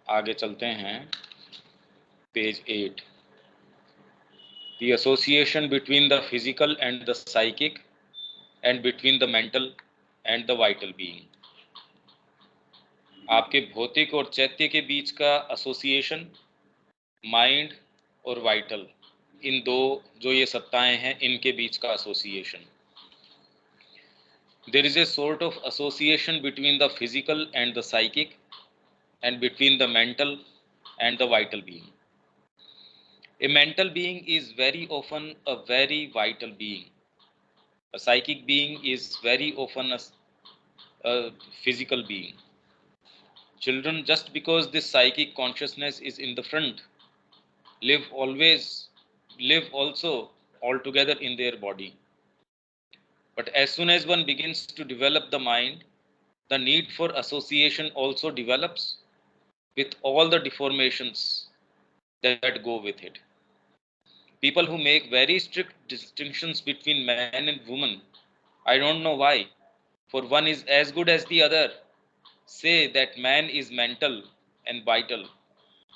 आगे चलते हैं, page 8। The association between the physical and the psychic and between the mental and the vital being। आपके भौतिक और चैत्य के बीच का एसोसिएशन, माइंड और वाइटल, इन दो जो ये सत्ताएं हैं इनके बीच का association. There is a sort of association between the physical and the psychic and between the mental and the vital being। A mental being is very often a very vital being। A psychic being is very often a physical being। Children, just because this psychic consciousness is in the front, live also altogether in their body। But as soon as one begins to develop the mind, the need for association also develops, with all the deformations that go with it। People who make very strict distinctions between man and woman, I don't know why, for one is as good as the other, say that man is mental and vital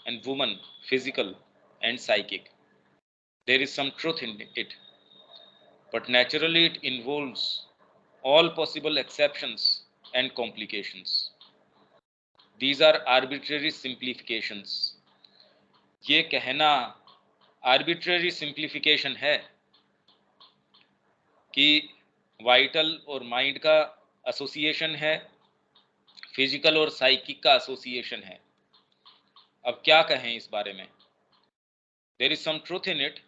and woman physical and psychic। There is some truth in it, but naturally it involves all possible exceptions and complications। These are arbitrary simplifications। ये कहना arbitrary simplification है कि vital और mind का association है, physical और psychic का association है। अब क्या कहें इस बारे में? There is some truth in it,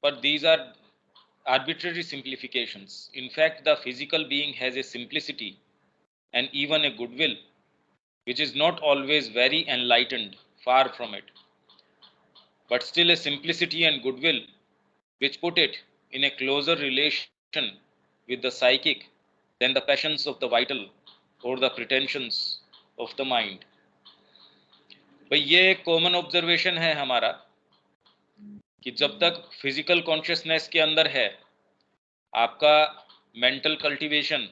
but these are arbitrary simplifications। In fact, the physical being has a simplicity and even a goodwill which is not always very enlightened, far from it, but still a simplicity and goodwill which put it in a closer relation with the psychic than the passions of the vital or the pretensions of the mind। भाई ये एक common observation है हमारा कि जब तक physical consciousness के अंदर है, आपका मेंटल कल्टीवेशन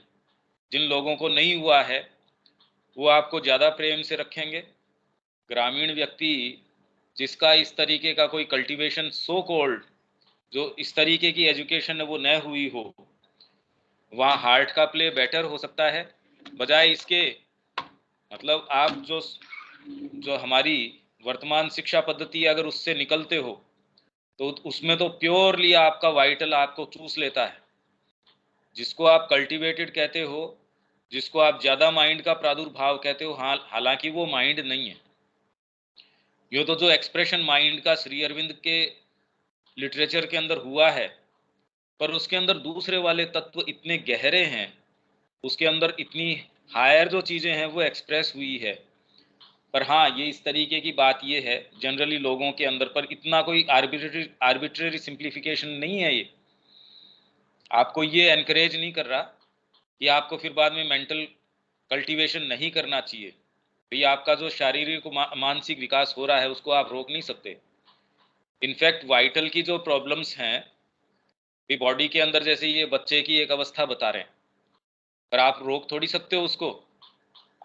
जिन लोगों को नहीं हुआ है वो आपको ज़्यादा प्रेम से रखेंगे। ग्रामीण व्यक्ति जिसका इस तरीके का कोई कल्टीवेशन, सो कॉल्ड जो इस तरीके की एजुकेशन है वो न हुई हो, वहाँ हार्ट का प्ले बेटर हो सकता है बजाय इसके। मतलब आप जो हमारी वर्तमान शिक्षा पद्धति अगर उससे निकलते हो तो उसमें तो प्योरली आपका वाइटल आपको चूस लेता है। जिसको आप कल्टीवेटेड कहते हो, जिसको आप ज़्यादा माइंड का प्रादुर्भाव कहते हो, हालांकि वो माइंड नहीं है। ये तो जो एक्सप्रेशन माइंड का श्री अरविंद के लिटरेचर के अंदर हुआ है, पर उसके अंदर दूसरे वाले तत्व इतने गहरे हैं, उसके अंदर इतनी हायर जो चीज़ें हैं वो एक्सप्रेस हुई है। पर हाँ, ये इस तरीके की बात ये है जनरली लोगों के अंदर, पर इतना कोई आर्बिट्रेरी सिंप्लीफिकेशन नहीं है। ये आपको ये एनकरेज नहीं कर रहा कि आपको फिर बाद में मेंटल कल्टीवेशन नहीं करना चाहिए। तो ये आपका जो शारीरिक मानसिक विकास हो रहा है उसको आप रोक नहीं सकते। इनफैक्ट वाइटल की जो प्रॉब्लम्स हैं बॉडी के अंदर, जैसे ये बच्चे की एक अवस्था बता रहे हैं, पर आप रोक थोड़ी सकते हो उसको।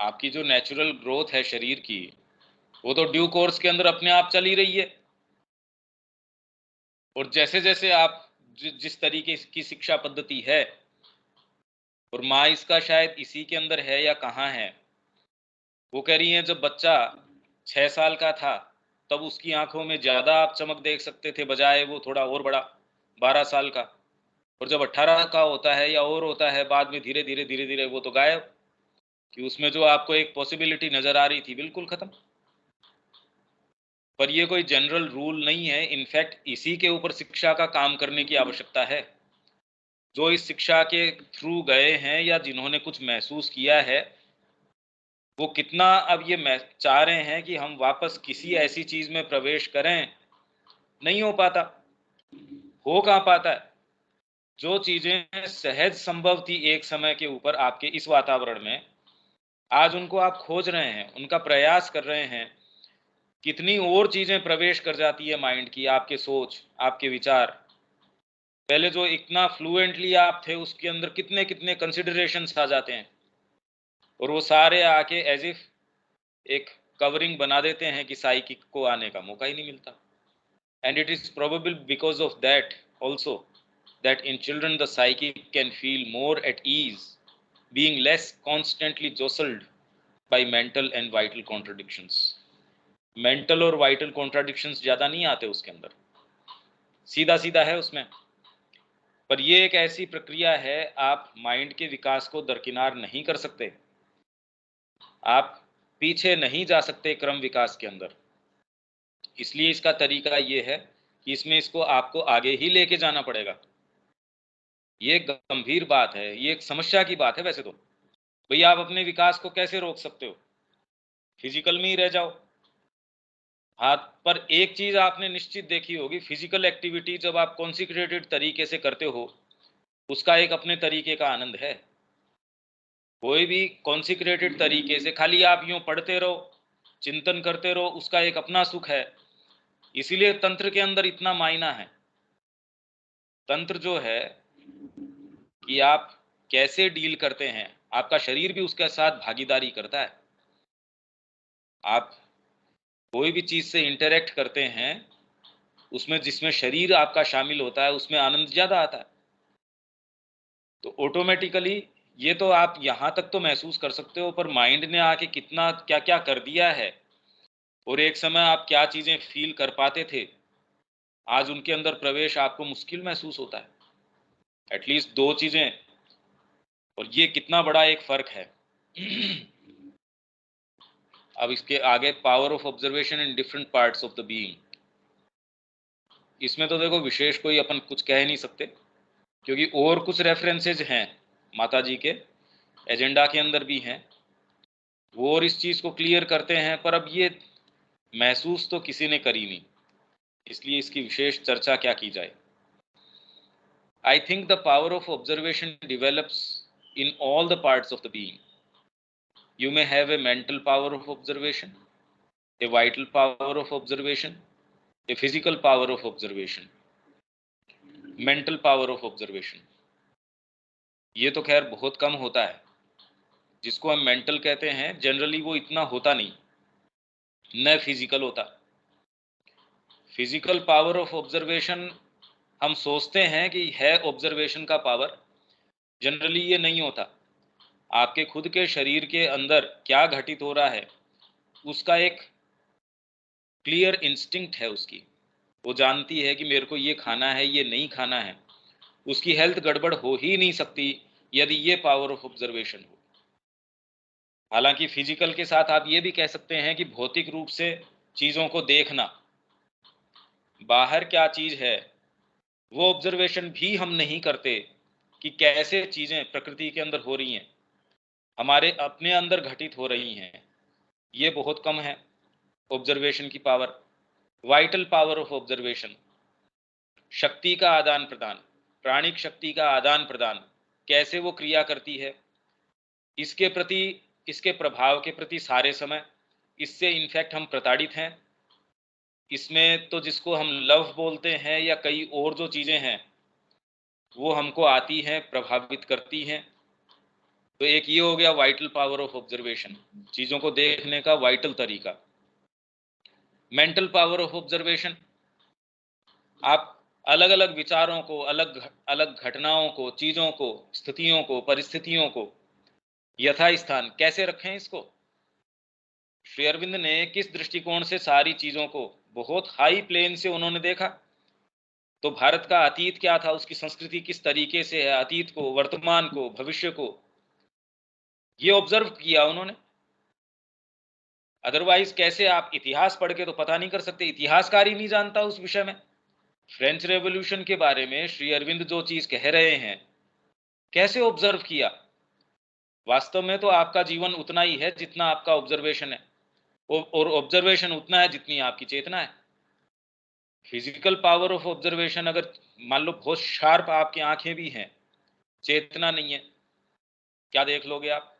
आपकी जो नेचुरल ग्रोथ है शरीर की वो तो ड्यू कोर्स के अंदर अपने आप चल ही रही है। और जैसे जैसे आप जिस तरीके की शिक्षा पद्धति है, और माँ इसका शायद इसी के अंदर है या कहाँ है, वो कह रही हैं जब बच्चा 6 साल का था तब उसकी आंखों में ज्यादा आप चमक देख सकते थे बजाय वो थोड़ा और बड़ा 12 साल का। और जब 18 का होता है या और होता है, बाद में धीरे धीरे वो तो गायब, कि उसमें जो आपको एक पॉसिबिलिटी नजर आ रही थी बिल्कुल खत्म। पर ये कोई जनरल रूल नहीं है। इनफैक्ट इसी के ऊपर शिक्षा का काम करने की आवश्यकता है। जो इस शिक्षा के थ्रू गए हैं या जिन्होंने कुछ महसूस किया है, वो कितना अब ये चाह रहे हैं कि हम वापस किसी ऐसी चीज में प्रवेश करें, नहीं हो पाता। हो कहाँ पाता है? जो चीजें सहज संभव थी एक समय के ऊपर आपके इस वातावरण में, आज उनको आप खोज रहे हैं, उनका प्रयास कर रहे हैं। कितनी और चीजें प्रवेश कर जाती है माइंड की, आपके सोच, आपके विचार। पहले जो इतना फ्लुएंटली आप थे उसके अंदर कितने कितने कंसिडरेशंस आ जाते हैं, और वो सारे आके एज इफ एक कवरिंग बना देते हैं कि साइकिक को आने का मौका ही नहीं मिलता. And it is probable because of that also that in children the psychic can feel more at ease, being less constantly jostled by mental and vital contradictions. Mental और vital contradictions ज़्यादा नहीं आते उसके अंदर, सीधा सीधा है उसमें. पर ये एक ऐसी प्रक्रिया है, आप माइंड के विकास को दरकिनार नहीं कर सकते, आप पीछे नहीं जा सकते क्रम विकास के अंदर. इसलिए इसका तरीका ये है कि इसमें इसको आपको आगे ही लेके जाना पड़ेगा. ये एक गंभीर बात है, ये एक समस्या की बात है. वैसे तो भैया आप अपने विकास को कैसे रोक सकते हो? फिजिकल में ही रह जाओ. हाँ, पर एक चीज आपने निश्चित देखी होगी, फिजिकल एक्टिविटी जब आप कॉन्सेंट्रेटेड तरीके से करते हो, उसका एक अपने तरीके का आनंद है. कोई भी कॉन्सेंट्रेटेड तरीके से खाली आप यूं पढ़ते रहो, चिंतन करते रहो, उसका एक अपना सुख है. इसीलिए तंत्र के अंदर इतना मायना है. तंत्र जो है कि आप कैसे डील करते हैं, आपका शरीर भी उसके साथ भागीदारी करता है. आप कोई भी चीज से इंटरेक्ट करते हैं, उसमें जिसमें शरीर आपका शामिल होता है, उसमें आनंद ज्यादा आता है. तो ऑटोमेटिकली ये तो आप यहां तक तो महसूस कर सकते हो, पर माइंड ने आके कितना क्या क्या कर दिया है, और एक समय आप क्या चीजें फील कर पाते थे, आज उनके अंदर प्रवेश आपको मुश्किल महसूस होता है. एटलीस्ट दो चीजें, और ये कितना बड़ा एक फर्क है. अब इसके आगे power of observation in different parts of the being. इसमें तो देखो विशेष कोई अपन कुछ कह नहीं सकते, क्योंकि और कुछ रेफरेंसेज हैं माता जी के एजेंडा के अंदर भी हैं, वो और इस चीज को क्लियर करते हैं, पर अब ये महसूस तो किसी ने करी नहीं, इसलिए इसकी विशेष चर्चा क्या की जाए. I think the power of observation develops in all the parts of the being. You may have a mental power of observation, a vital power of observation, a physical power of observation, mental power of observation. ये तो खैर बहुत कम होता है. जिसको हम mental कहते हैं, जनरली वो इतना होता नहीं, न फिजिकल होता. फिजिकल पावर ऑफ ऑब्जर्वेशन हम सोचते हैं कि है ऑब्जर्वेशन का पावर, जनरली ये नहीं होता. आपके खुद के शरीर के अंदर क्या घटित हो रहा है, उसका एक क्लियर इंस्टिंक्ट है उसकी. वो जानती है कि मेरे को ये खाना है, ये नहीं खाना है. उसकी हेल्थ गड़बड़ हो ही नहीं सकती यदि ये पावर ऑफ ऑब्जर्वेशन हो. हालांकि फिजिकल के साथ आप ये भी कह सकते हैं कि भौतिक रूप से चीज़ों को देखना, बाहर क्या चीज़ है, वो ऑब्जर्वेशन भी हम नहीं करते कि कैसे चीज़ें प्रकृति के अंदर हो रही हैं, हमारे अपने अंदर घटित हो रही हैं. ये बहुत कम है ऑब्जर्वेशन की power. Vital power of observation, शक्ति का आदान प्रदान, प्राणिक शक्ति का आदान प्रदान, कैसे वो क्रिया करती है, इसके प्रति, इसके प्रभाव के प्रति सारे समय इससे इनफैक्ट हम प्रताड़ित हैं. इसमें तो जिसको हम लव बोलते हैं या कई और जो चीज़ें हैं, वो हमको आती हैं, प्रभावित करती हैं. तो एक ये हो गया वाइटल पावर ऑफ ऑब्जर्वेशन, चीज़ों को देखने का वाइटल तरीका. मेंटल पावर ऑफ ऑब्जर्वेशन, आप अलग अलग विचारों को, अलग अलग घटनाओं को, चीज़ों को, स्थितियों को, परिस्थितियों को यथास्थान कैसे रखें. इसको श्री अरविंद ने किस दृष्टिकोण से सारी चीज़ों को बहुत हाई प्लेन से उन्होंने देखा. तो भारत का अतीत क्या था, उसकी संस्कृति किस तरीके से है, अतीत को, वर्तमान को, भविष्य को, ये ऑब्जर्व किया उन्होंने. अदरवाइज कैसे आप इतिहास पढ़ के तो पता नहीं कर सकते, इतिहासकार ही नहीं जानता उस विषय में. फ्रेंच रेवोल्यूशन के बारे में श्री अरविंद जो चीज कह रहे हैं, कैसे ऑब्जर्व किया. वास्तव में तो आपका जीवन उतना ही है जितना आपका ऑब्जर्वेशन है, और ऑब्जर्वेशन उतना है जितनी आपकी चेतना है. फिजिकल पावर ऑफ ऑब्जर्वेशन, अगर मान लो बहुत शार्प आपकी आंखें भी हैं, चेतना नहीं है, क्या देख लोगे आप.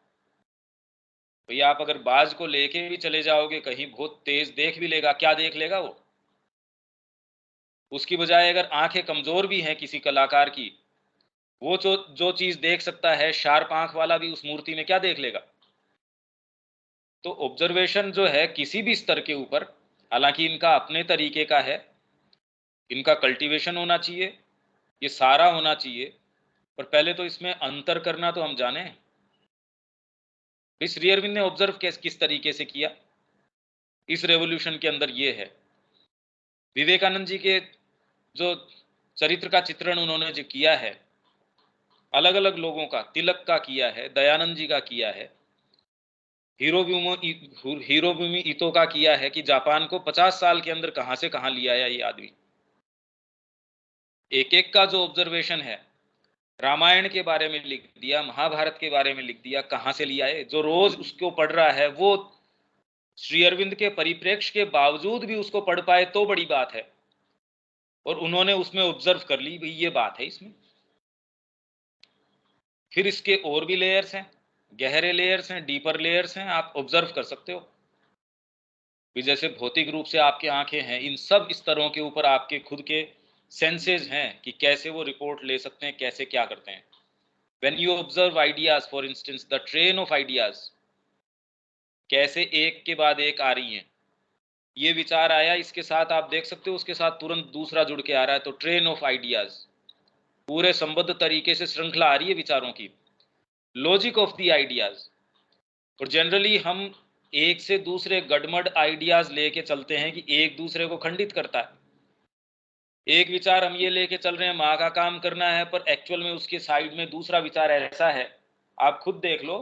भैया आप अगर बाज को लेके भी चले जाओगे कहीं, बहुत तेज देख भी लेगा, क्या देख लेगा वो. उसकी बजाय अगर आंखें कमजोर भी हैं किसी कलाकार की, वो जो चीज देख सकता है, शार्प आंख वाला भी उस मूर्ति में क्या देख लेगा. तो ऑब्जर्वेशन जो है किसी भी स्तर के ऊपर, हालांकि इनका अपने तरीके का है, इनका कल्टीवेशन होना चाहिए, ये सारा होना चाहिए, पर पहले तो इसमें अंतर करना तो हम जाने। श्री अरविंद ने ऑब्जर्व किस तरीके से किया, इस रेवोल्यूशन के अंदर ये है। विवेकानंद जी के जो चरित्र का चित्रण उन्होंने जो किया है, अलग अलग लोगों का, तिलक का किया है, दयानंद जी का किया है, हिरोबुमी इतो का किया है कि जापान को 50 साल के अंदर कहां से कहां लिया आया ये आदमी। एक एक का जो ऑब्जर्वेशन है, रामायण के बारे में लिख दिया, महाभारत के बारे में लिख दिया, कहां से लिया है। जो रोज उसको पढ़ रहा है वो श्री अरविंद के परिप्रेक्ष्य के बावजूद भी उसको पढ़ पाए तो बड़ी बात है, और उन्होंने उसमें ऑब्जर्व कर ली भाई ये बात है इसमें। फिर इसके और भी लेयर्स हैं, गहरे लेयर्स हैं, डीपर लेयर्स हैं, आप ऑब्जर्व कर सकते हो। जैसे भौतिक रूप से आपकी आंखें हैं, इन सब स्तरों के ऊपर आपके खुद के सेंसेस हैं कि कैसे वो रिपोर्ट ले सकते हैं, कैसे क्या करते हैं। When you observe ideas, for instance the train of ideas, कैसे एक के बाद एक आ रही हैं। ये विचार आया, इसके साथ आप देख सकते हो उसके साथ तुरंत दूसरा जुड़ के आ रहा है, तो ट्रेन ऑफ आइडियाज, पूरे संबद्ध तरीके से श्रृंखला आ रही है विचारों की। लॉजिक ऑफ द आइडियाज, और जनरली हम एक से दूसरे गडमड आइडियाज लेके चलते हैं कि एक दूसरे को खंडित करता है। एक विचार हम ये लेके चल रहे हैं माँ का काम करना है, पर एक्चुअल में उसके साइड में दूसरा विचार ऐसा है, आप खुद देख लो।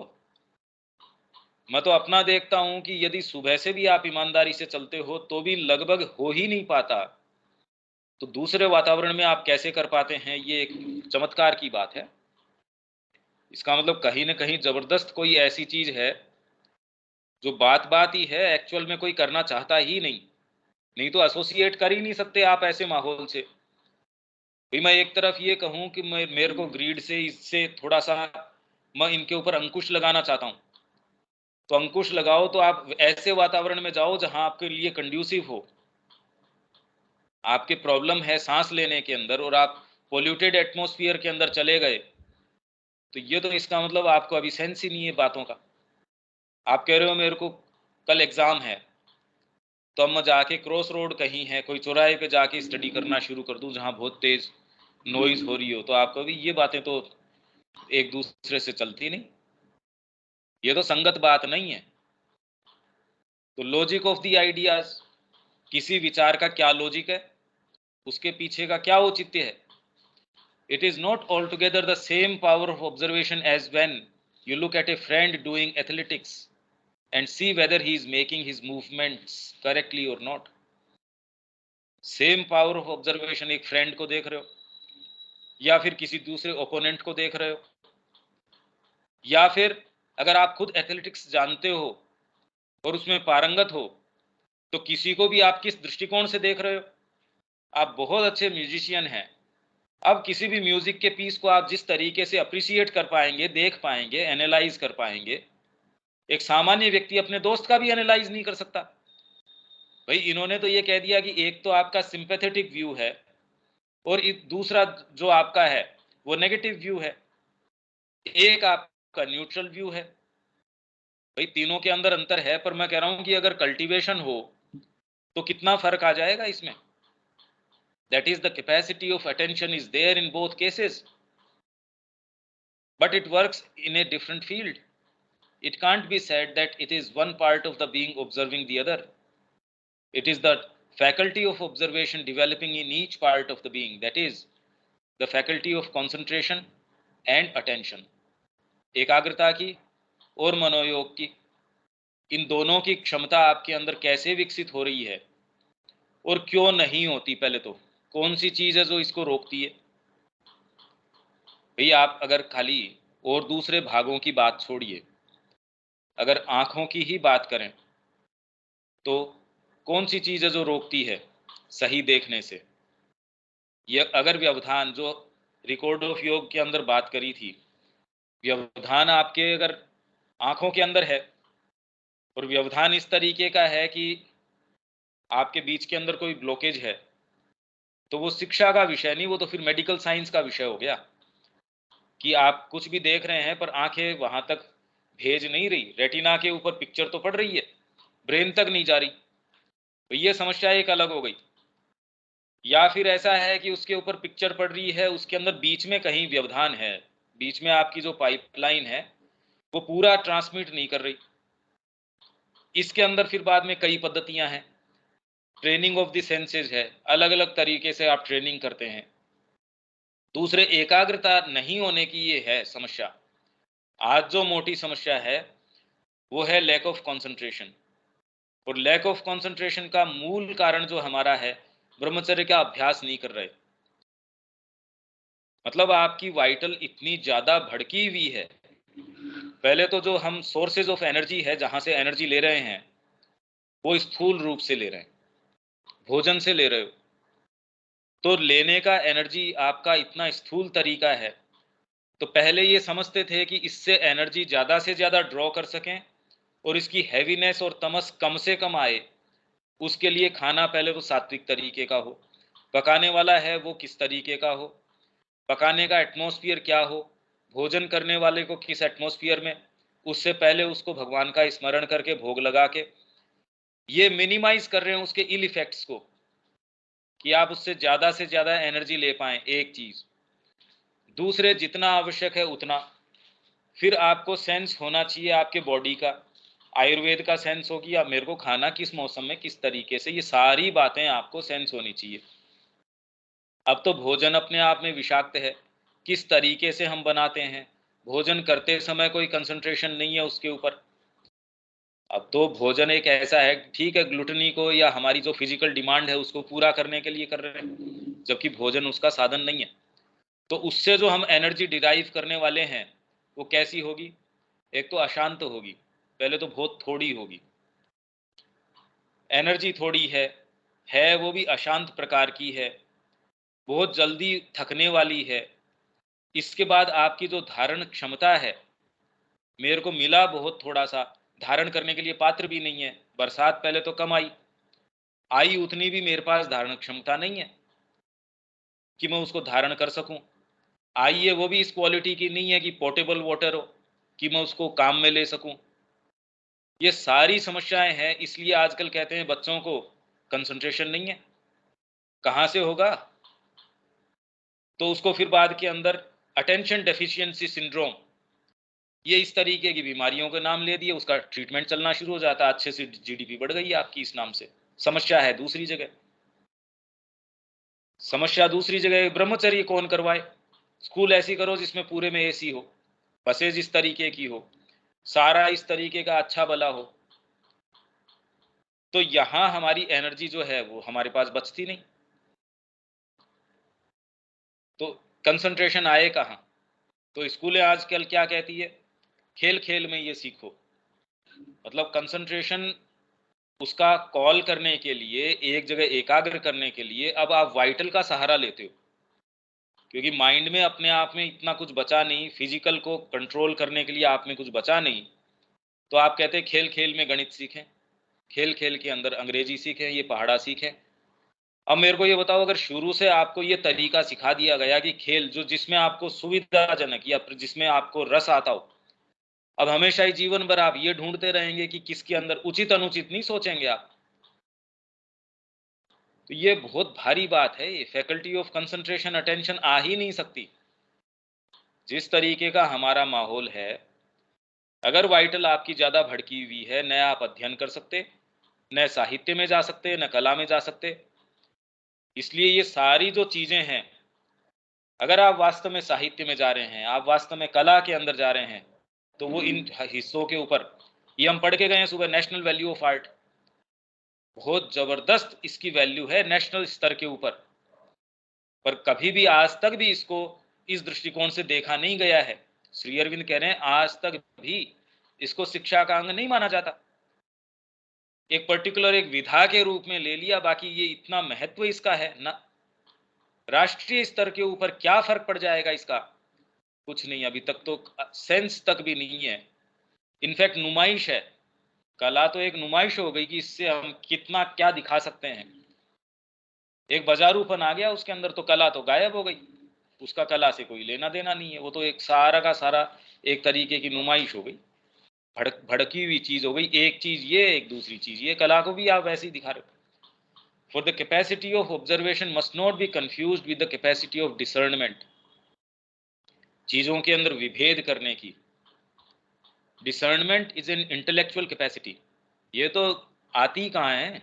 मैं तो अपना देखता हूं कि यदि सुबह से भी आप ईमानदारी से चलते हो तो भी लगभग हो ही नहीं पाता, तो दूसरे वातावरण में आप कैसे कर पाते हैं, ये एक चमत्कार की बात है। इसका मतलब कहीं ना कहीं जबरदस्त कोई ऐसी चीज है जो बात बात ही है, एक्चुअल में कोई करना चाहता ही नहीं। नहीं तो एसोसिएट कर ही नहीं सकते आप ऐसे माहौल से। भाई मैं एक तरफ ये कहूं कि मेरे को ग्रीड से, इससे थोड़ा सा मैं इनके ऊपर अंकुश लगाना चाहता हूं, तो अंकुश लगाओ, तो आप ऐसे वातावरण में जाओ जहां आपके लिए कंड्यूसिव हो। आपके प्रॉब्लम है सांस लेने के अंदर और आप पोल्यूटेड एटमॉस्फेयर के अंदर चले गए, तो ये तो इसका मतलब आपको अभी सेंस ही नहीं है बातों का। आप कह रहे हो मेरे को कल एग्जाम है, तो अब मैं जाके क्रॉस रोड कहीं है, कोई चौराहे पे जाके स्टडी करना शुरू कर दूं जहां बहुत तेज नॉइज हो रही हो, तो आपको भी ये बातें तो एक दूसरे से चलती नहीं, ये तो संगत बात नहीं है। तो लॉजिक ऑफ द आइडियाज, किसी विचार का क्या लॉजिक है, उसके पीछे का क्या औचित्य है। It is not altogether the same power of observation as when you look at a friend doing athletics and see whether he is making his movements correctly or not. Same power of observation एक friend को देख रहे हो, या फिर किसी दूसरे opponent को देख रहे हो, या फिर अगर आप खुद एथलेटिक्स जानते हो और उसमें पारंगत हो, तो किसी को भी आप किस दृष्टिकोण से देख रहे हो। आप बहुत अच्छे म्यूजिशियन हैं, अब किसी भी म्यूजिक के पीस को आप जिस तरीके से अप्रिशिएट कर पाएंगे, देख पाएंगे, एनालाइज कर पाएंगे, एक सामान्य व्यक्ति अपने दोस्त का भी एनालाइज नहीं कर सकता। भाई इन्होंने तो ये कह दिया कि एक तो आपका सिंपैथेटिक व्यू है और दूसरा जो आपका है वो नेगेटिव व्यू है, एक आपका न्यूट्रल व्यू है। भाई तीनों के अंदर अंतर है, पर मैं कह रहा हूं कि अगर कल्टीवेशन हो तो कितना फर्क आ जाएगा इसमें। That is, the capacity of attention is there in both cases, but it works in a different field. It can't be said that it is one part of the being observing the other. It is the faculty of observation developing in each part of the being, that is, the faculty of concentration and attention. एकाग्रता की और मनोयोग की, इन दोनों की क्षमता आपके अंदर कैसे विकसित हो रही है और क्यों नहीं होती। पहले तो कौन सी चीज है जो इसको रोकती है। भाई आप अगर खाली और दूसरे भागों की बात छोड़िए, अगर आंखों की ही बात करें तो कौन सी चीज है जो रोकती है सही देखने से। ये अगर व्यवधान जो रिकॉर्ड ऑफ योग के अंदर बात करी थी, व्यवधान आपके अगर आंखों के अंदर है और व्यवधान इस तरीके का है कि आपके बीच के अंदर कोई ब्लॉकेज है, तो वो शिक्षा का विषय नहीं, वो तो फिर मेडिकल साइंस का विषय हो गया कि आप कुछ भी देख रहे हैं पर आंखें वहां तक भेज नहीं रही, रेटिना के ऊपर पिक्चर तो पड़ रही है, ब्रेन तक नहीं जा रही, तो ये समस्या एक अलग हो गई। या फिर ऐसा है कि उसके ऊपर पिक्चर पड़ रही है, उसके अंदर बीच में कहीं व्यवधान है, बीच में आपकी जो पाइपलाइन है वो पूरा ट्रांसमिट नहीं कर रही। इसके अंदर फिर बाद में कई पद्धतियां हैं, ट्रेनिंग ऑफ द सेंसेस है, अलग अलग तरीके से आप ट्रेनिंग करते हैं। दूसरे, एकाग्रता नहीं होने की ये है समस्या। आज जो मोटी समस्या है वो है लैक ऑफ कंसंट्रेशन, और लैक ऑफ कंसंट्रेशन का मूल कारण जो हमारा है, ब्रह्मचर्य का अभ्यास नहीं कर रहे। मतलब आपकी वाइटल इतनी ज्यादा भड़की हुई है। पहले तो जो हम सोर्सेज ऑफ एनर्जी है, जहां से एनर्जी ले रहे हैं, वो स्थूल रूप से ले रहे हैं, भोजन से ले रहे हो। तो लेने का एनर्जी आपका इतना स्थूल तरीका है, तो पहले ये समझते थे कि इससे एनर्जी ज्यादा से ज्यादा ड्रॉ कर सकें और इसकी हैवीनेस और तमस कम से कम आए, उसके लिए खाना पहले तो सात्विक तरीके का हो, पकाने वाला है वो किस तरीके का हो, पकाने का एटमॉस्फियर क्या हो, भोजन करने वाले को किस एटमॉस्फियर में, उससे पहले उसको भगवान का स्मरण करके भोग लगा के, ये मिनिमाइज कर रहे हैं उसके इल इफेक्ट्स को, कि आप उससे ज्यादा से ज्यादा एनर्जी ले पाएं। एक चीज। दूसरे, जितना आवश्यक है उतना। फिर आपको सेंस होना चाहिए आपके बॉडी का, आयुर्वेद का सेंस हो कि आप मेरे को खाना किस मौसम में किस तरीके से, ये सारी बातें आपको सेंस होनी चाहिए। अब तो भोजन अपने आप में विषाक्त है, किस तरीके से हम बनाते हैं, भोजन करते समय कोई कंसंट्रेशन नहीं है उसके ऊपर। अब तो भोजन एक ऐसा है, ठीक है, ग्लूटनी को या हमारी जो फिजिकल डिमांड है उसको पूरा करने के लिए कर रहे हैं, जबकि भोजन उसका साधन नहीं है। तो उससे जो हम एनर्जी डिराइव करने वाले हैं वो कैसी होगी? एक तो अशांत होगी, पहले तो बहुत थोड़ी होगी, एनर्जी थोड़ी है वो भी अशांत प्रकार की है, बहुत जल्दी थकने वाली है। इसके बाद आपकी जो धारण क्षमता है, मेरे को मिला बहुत थोड़ा सा, धारण करने के लिए पात्र भी नहीं है। बरसात पहले तो कम आई, आई उतनी भी मेरे पास धारण क्षमता नहीं है कि मैं उसको धारण कर सकूं। आई है वो भी इस क्वालिटी की नहीं है कि पोर्टेबल वाटर हो, कि मैं उसको काम में ले सकूं। ये सारी समस्याएं हैं, इसलिए आजकल कहते हैं बच्चों को कंसंट्रेशन नहीं है। कहां से होगा? तो उसको फिर बाद के अंदर अटेंशन डेफिशिएंसी सिंड्रोम, ये इस तरीके की बीमारियों के नाम ले दिए, उसका ट्रीटमेंट चलना शुरू हो जाता है, अच्छे से जीडीपी बढ़ गई है आपकी इस नाम से। समस्या है दूसरी जगह, समस्या दूसरी जगह। ब्रह्मचर्य कौन करवाए? स्कूल ऐसी करो जिसमें पूरे में एसी हो, बसेज इस तरीके की हो, सारा इस तरीके का अच्छा भला हो, तो यहां हमारी एनर्जी जो है वो हमारे पास बचती नहीं, तो कंसंट्रेशन आए कहां? तो स्कूलें आजकल क्या कहती है, खेल खेल में ये सीखो। मतलब कंसंट्रेशन उसका कॉल करने के लिए, एक जगह एकाग्र करने के लिए अब आप वाइटल का सहारा लेते हो, क्योंकि माइंड में अपने आप में इतना कुछ बचा नहीं, फिजिकल को कंट्रोल करने के लिए आप में कुछ बचा नहीं। तो आप कहते हैं खेल खेल में गणित सीखें, खेल खेल के अंदर अंग्रेजी सीखें, ये पहाड़ा सीखें। अब मेरे को ये बताओ, अगर शुरू से आपको ये तरीका सिखा दिया गया कि खेल जो जिसमें आपको सुविधाजनक या फिर जिसमें आपको रस आता हो, अब हमेशा ही जीवन भर आप ये ढूंढते रहेंगे कि किसके अंदर उचित अनुचित नहीं सोचेंगे आप। तो ये बहुत भारी बात है, ये फैकल्टी ऑफ कंसंट्रेशन अटेंशन आ ही नहीं सकती। जिस तरीके का हमारा माहौल है, अगर वाइटल आपकी ज्यादा भड़की हुई है, न आप अध्ययन कर सकते, न साहित्य में जा सकते, न कला में जा सकते। इसलिए ये सारी जो चीजें हैं, अगर आप वास्तव में साहित्य में जा रहे हैं, आप वास्तव में कला के अंदर जा रहे हैं, तो वो इन हिस्सों के ऊपर, ये हम पढ़ के गए हैं सुबह, नेशनल वैल्यू ऑफ आर्ट, बहुत जबरदस्त इसकी वैल्यू है नेशनल स्तर के ऊपर। पर कभी भी आज तक भी इसको इस दृष्टिकोण से देखा नहीं गया है। श्री अरविंद कह रहे हैं आज तक भी इसको शिक्षा का अंग नहीं माना जाता, एक पर्टिकुलर एक विधा के रूप में ले लिया, बाकी ये इतना महत्व इसका है ना, राष्ट्रीय स्तर के ऊपर क्या फर्क पड़ जाएगा इसका? कुछ नहीं, अभी तक तो सेंस तक भी नहीं है। इनफैक्ट नुमाइश है, कला तो एक नुमाइश हो गई कि इससे हम कितना क्या दिखा सकते हैं। एक बाजारूपन आ गया उसके अंदर, तो कला तो गायब हो गई, उसका कला से कोई लेना देना नहीं है, वो तो एक सारा का सारा एक तरीके की नुमाइश हो गई। भड़की हुई चीज हो गई, एक चीज ये, एक दूसरी चीज ये, कला को भी आप वैसे ही दिखा रहे हो। For the capacity of observation must not be confused with the capacity of discernment. चीजों के अंदर विभेद करने की, discernment is an intellectual capacity, ये तो आती कहाँ है।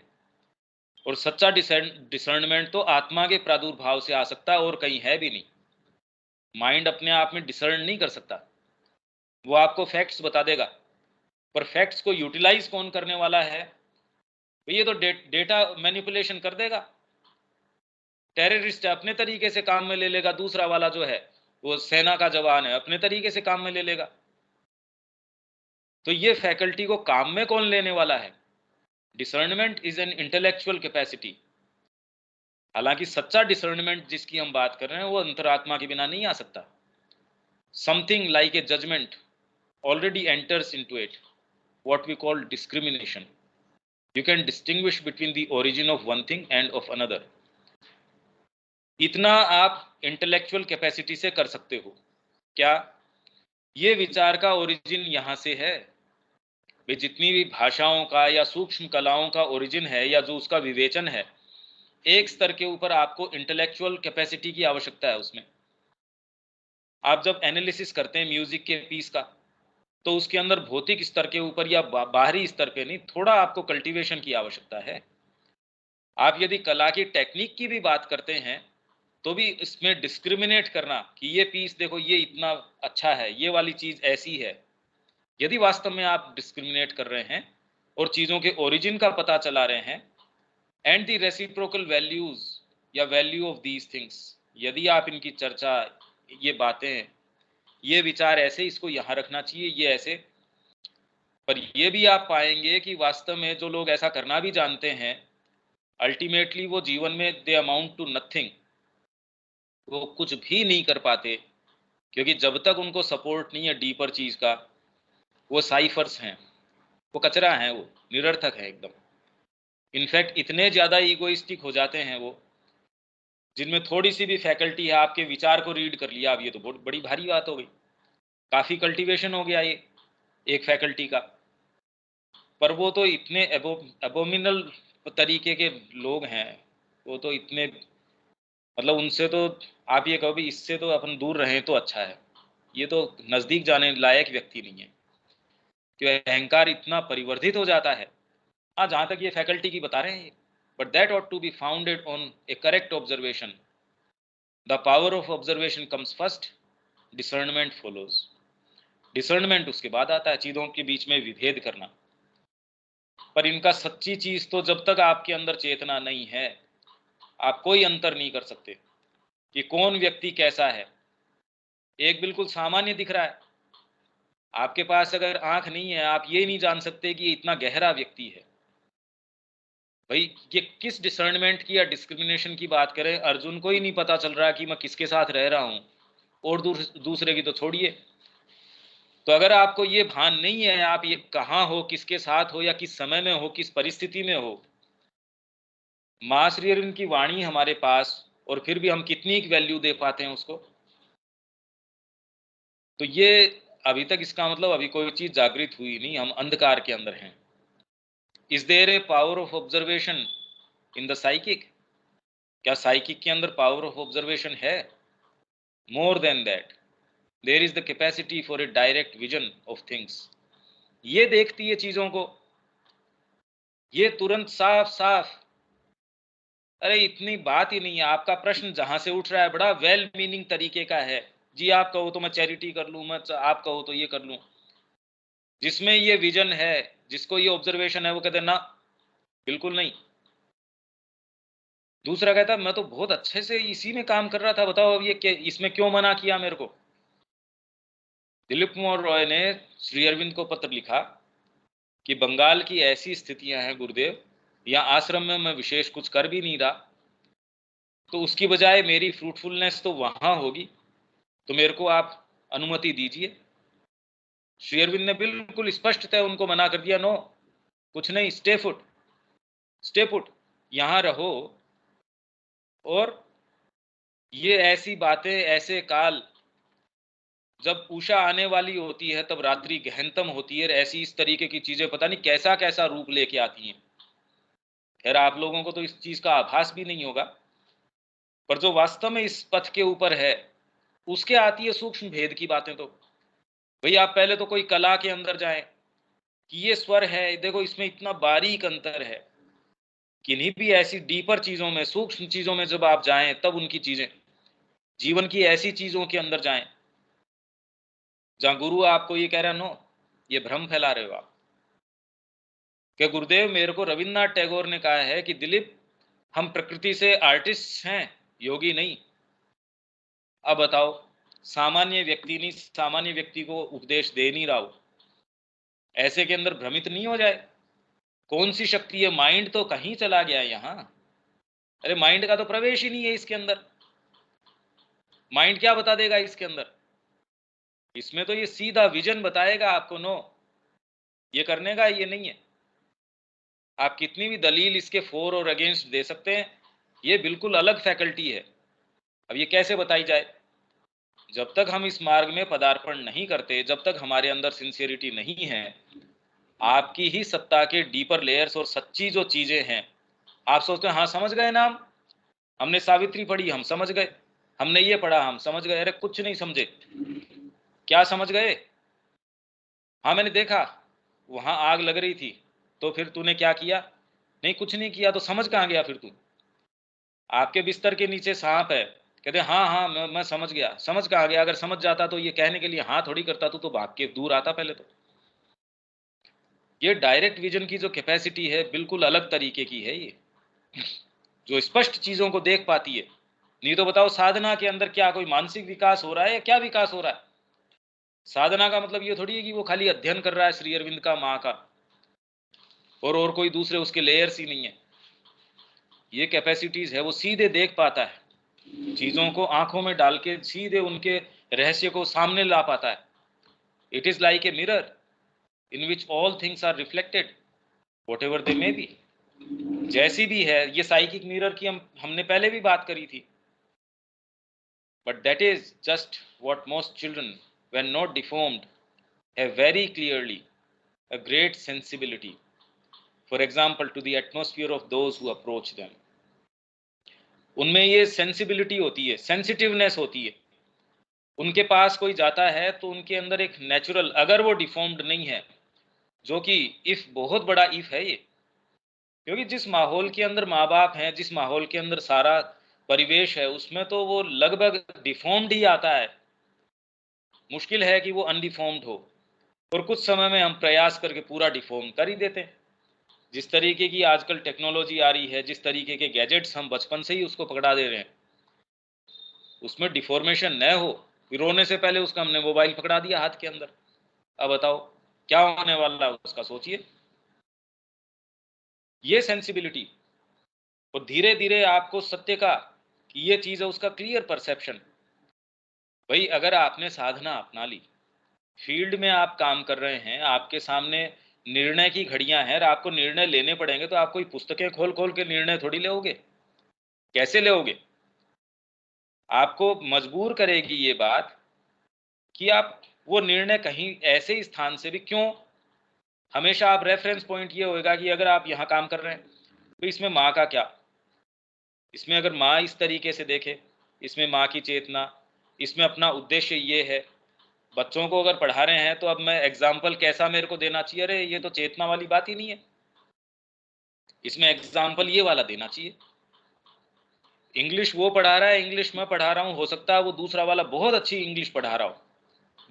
और सच्चा डिसर्नमेंट तो आत्मा के प्रादुर्भाव से आ सकता है और कहीं है भी नहीं। माइंड अपने आप में डिसर्न नहीं कर सकता, वो आपको फैक्ट्स बता देगा, पर फैक्ट्स को यूटिलाइज कौन करने वाला है, ये तो डेटा मैनिपुलेशन कर देगा। टेररिस्ट अपने तरीके से काम में ले लेगा, दूसरा वाला जो है वो सेना का जवान है, अपने तरीके से काम में ले लेगा। तो ये फैकल्टी को काम में कौन लेने वाला है? Discernment is an intellectual capacity. हालांकि सच्चा डिसर्नमेंट जिसकी हम बात कर रहे हैं वो अंतरात्मा के बिना नहीं आ सकता। Something like a judgement already enters into it, what we call discrimination. You can distinguish between the origin of one thing and of another. इतना आप इंटेलेक्चुअल कैपेसिटी से कर सकते हो क्या? ये विचार का ओरिजिन यहां से है। वे जितनी भी भाषाओं का या सूक्ष्म कलाओं का ओरिजिन है या जो उसका विवेचन है, एक स्तर के ऊपर आपको इंटेलेक्चुअल कैपेसिटी की आवश्यकता है उसमें। आप जब एनालिसिस करते हैं म्यूजिक के पीस का, तो उसके अंदर भौतिक स्तर के ऊपर या बाहरी स्तर पे नहीं, थोड़ा आपको कल्टीवेशन की आवश्यकता है। आप यदि कला की टेक्निक की भी बात करते हैं तो भी इसमें डिस्क्रिमिनेट करना कि ये पीस देखो ये इतना अच्छा है, ये वाली चीज ऐसी है, यदि वास्तव में आप डिस्क्रिमिनेट कर रहे हैं और चीजों के ओरिजिन का पता चला रहे हैं, एंड द रेसिप्रोकल वैल्यूज या वैल्यू ऑफ दीज थिंग्स, यदि आप इनकी चर्चा, ये बातें, ये विचार ऐसे, इसको यहां रखना चाहिए, ये ऐसे, पर ये भी आप पाएंगे कि वास्तव में जो लोग ऐसा करना भी जानते हैं, अल्टीमेटली वो जीवन में दे अमाउंट टू नथिंग, वो कुछ भी नहीं कर पाते, क्योंकि जब तक उनको सपोर्ट नहीं है डीपर चीज का, वो साइफर्स हैं, वो कचरा हैं, वो निरर्थक है एकदम। इनफैक्ट इतने ज्यादा ईगोइस्टिक हो जाते हैं वो, जिनमें थोड़ी सी भी फैकल्टी है आपके विचार को रीड कर लिया, अब ये तो बहुत बड़ी भारी बात हो गई, काफी कल्टीवेशन हो गया ये एक फैकल्टी का। पर वो तो इतने एबोमिनल तरीके के लोग हैं, वो तो इतने, मतलब उनसे तो आप ये कहो भी इससे तो अपन दूर रहें तो अच्छा है, ये तो नजदीक जाने लायक व्यक्ति नहीं है, कि अहंकार इतना परिवर्धित हो जाता है। हाँ, जहां तक ये फैकल्टी की बता रहे हैं, but that ought to be founded on a correct observation. The power of observation comes first, discernment follows. Discernment उसके बाद आता है, चीजों के बीच में विभेद करना। पर इनका सच्ची चीज तो जब तक आपके अंदर चेतना नहीं है, आप कोई अंतर नहीं कर सकते कि कौन व्यक्ति कैसा है। एक बिल्कुल सामान्य दिख रहा है, आपके पास अगर आंख नहीं है, आप ये नहीं जान सकते कि ये इतना गहरा व्यक्ति है। भाई ये किस डिसर्नमेंट की या डिस्क्रिमिनेशन की बात करें, अर्जुन को ही नहीं पता चल रहा कि मैं किसके साथ रह रहा हूं, और दूसरे की तो छोड़िए। तो अगर आपको ये भान नहीं है आप ये कहां हो, किसके साथ हो, या किस समय में हो, किस परिस्थिति में हो, मां श्री अरविंद की वाणी हमारे पास, और फिर भी हम कितनी वैल्यू दे पाते हैं उसको। तो ये अभी तक इसका मतलब अभी कोई चीज जागृत हुई नहीं, हम अंधकार के अंदर हैं। Is there a power of observation in the psychic? क्या साइकिक के अंदर पावर ऑफ ऑब्जर्वेशन है? More than that, there is the capacity for a direct vision of things. ये देखती है चीजों को, ये तुरंत साफ साफ, अरे इतनी बात ही नहीं है। आपका प्रश्न जहां से उठ रहा है बड़ा वेल मीनिंग तरीके का है, जी आप कहो तो मैं चैरिटी कर लूं, मैं आप कहो तो ये कर लूं। जिसमें ये विजन है, जिसको ये ऑब्जर्वेशन है, वो कहते ना बिल्कुल नहीं। दूसरा कहता मैं तो बहुत अच्छे से इसी में काम कर रहा था, बताओ अब ये इसमें क्यों मना किया मेरे को। दिलीप कुमार रॉय ने श्री अरविंद को पत्र लिखा कि बंगाल की ऐसी स्थितियां हैं गुरुदेव, या आश्रम में मैं विशेष कुछ कर भी नहीं रहा, तो उसकी बजाय मेरी फ्रूटफुलनेस तो वहां होगी, तो मेरे को आप अनुमति दीजिए। श्री अरविंद ने बिल्कुल स्पष्टतः उनको मना कर दिया, नो, कुछ नहीं, स्टे पुट, स्टे पुट, यहां रहो। और ये ऐसी बातें, ऐसे काल, जब उषा आने वाली होती है तब रात्रि गहनतम होती है, ऐसी इस तरीके की चीजें पता नहीं कैसा कैसा रूप लेके आती हैं। खैर आप लोगों को तो इस चीज का आभास भी नहीं होगा, पर जो वास्तव में इस पथ के ऊपर है उसके आती है सूक्ष्म भेद की बातें। तो भाई आप पहले तो कोई कला के अंदर जाएं कि ये स्वर है, देखो इसमें इतना बारीक अंतर है। किन्हीं भी ऐसी डीपर चीजों में, सूक्ष्म चीजों में जब आप जाएं तब उनकी चीजें, जीवन की ऐसी चीजों के अंदर जाएं जहां गुरु आपको ये कह रहा है नो, ये भ्रम फैला रहे हो आप। कि गुरुदेव मेरे को रविन्द्रनाथ टैगोर ने कहा है कि दिलीप हम प्रकृति से आर्टिस्ट हैं, योगी नहीं। अब बताओ, सामान्य व्यक्ति नहीं, सामान्य व्यक्ति को उपदेश दे नहीं रहा हो, ऐसे के अंदर भ्रमित नहीं हो जाए। कौन सी शक्ति है, माइंड तो कहीं चला गया यहाँ। अरे माइंड का तो प्रवेश ही नहीं है इसके अंदर। माइंड क्या बता देगा इसके अंदर? इसमें तो ये सीधा विजन बताएगा आपको, नो ये करने का, ये नहीं है। आप कितनी भी दलील इसके फॉर और अगेंस्ट दे सकते हैं, ये बिल्कुल अलग फैकल्टी है। अब ये कैसे बताई जाए? जब तक हम इस मार्ग में पदार्पण नहीं करते, जब तक हमारे अंदर सिंसियरिटी नहीं है, आपकी ही सत्ता के डीपर लेयर्स और सच्ची जो चीजें हैं, आप सोचते हैं हाँ समझ गए ना, हमने सावित्री पढ़ी हम समझ गए, हमने ये पढ़ा हम समझ गए। अरे कुछ नहीं समझे। क्या समझ गए? हाँ मैंने देखा वहां आग लग रही थी, तो फिर तूने क्या किया? नहीं कुछ नहीं किया। तो समझ कहाँ गया फिर तू? आपके बिस्तर के नीचे सांप है, कहते हाँ हाँ मैं समझ गया। समझ कहाँ गया? अगर समझ जाता तो ये कहने के लिए हाँ थोड़ी करता, तू तो भाग के दूर आता पहले। तो ये डायरेक्ट विजन की जो कैपेसिटी है बिल्कुल अलग तरीके की है, ये जो स्पष्ट चीजों को देख पाती है। नहीं तो बताओ साधना के अंदर क्या कोई मानसिक विकास हो रहा है या क्या विकास हो रहा है? साधना का मतलब ये थोड़ी है कि वो खाली अध्ययन कर रहा है श्री अरविंद का, माँ का, और कोई दूसरे उसके लेयर्स ही नहीं है। ये कैपेसिटीज है, वो सीधे देख पाता है चीजों को, आंखों में डाल के सीधे उनके रहस्य को सामने ला पाता है। It is like a mirror in which all things are reflected whatever they may be. जैसी भी है ये साइकिक मिरर की हमने पहले भी बात करी थी। But that is just what most children, when not deformed, have very clearly a great sensibility, for example to the atmosphere of those who approach them. उनमें ये सेंसिबिलिटी होती है, सेंसिटिवनेस होती है। उनके पास कोई जाता है तो उनके अंदर एक नेचुरल, अगर वो डिफॉर्म्ड नहीं है, जो कि इफ बहुत बड़ा इफ है ये, क्योंकि जिस माहौल के अंदर माँ बाप हैं, जिस माहौल के अंदर सारा परिवेश है, उसमें तो वो लगभग डिफॉर्म्ड ही आता है। मुश्किल है कि वो अनडिफॉर्म्ड हो, और कुछ समय में हम प्रयास करके पूरा डिफॉर्म कर ही देते हैं। जिस तरीके की आजकल टेक्नोलॉजी आ रही है, जिस तरीके के गैजेट्स हम बचपन से ही उसको पकड़ा दे रहे हैं, उसमें डिफॉर्मेशन न हो, फिर रोने से पहले उसका हमने मोबाइल पकड़ा दिया हाथ के अंदर। अब बताओ क्या होने वाला है उसका, सोचिए। ये सेंसिबिलिटी, और धीरे धीरे आपको सत्य का कि ये चीज है उसका क्लियर परसेप्शन। भाई अगर आपने साधना अपना ली, फील्ड में आप काम कर रहे हैं, आपके सामने निर्णय की घड़ियां हैं और आपको निर्णय लेने पड़ेंगे, तो आप कोई पुस्तकें खोल खोल के निर्णय थोड़ी लोगे। कैसे लोगे? आपको मजबूर करेगी ये बात कि आप वो निर्णय कहीं ऐसे स्थान से भी क्यों, हमेशा आप रेफरेंस पॉइंट ये होगा कि अगर आप यहाँ काम कर रहे हैं तो इसमें माँ का क्या, इसमें अगर माँ इस तरीके से देखे, इसमें माँ की चेतना, इसमें अपना उद्देश्य ये है। बच्चों को अगर पढ़ा रहे हैं तो अब मैं एग्जाम्पल कैसा मेरे को देना चाहिए? अरे ये तो चेतना वाली बात ही नहीं है, इसमें एग्जाम्पल ये वाला देना चाहिए। इंग्लिश वो पढ़ा रहा है, इंग्लिश मैं पढ़ा रहा हूँ, हो सकता है वो दूसरा वाला बहुत अच्छी इंग्लिश पढ़ा रहा हो,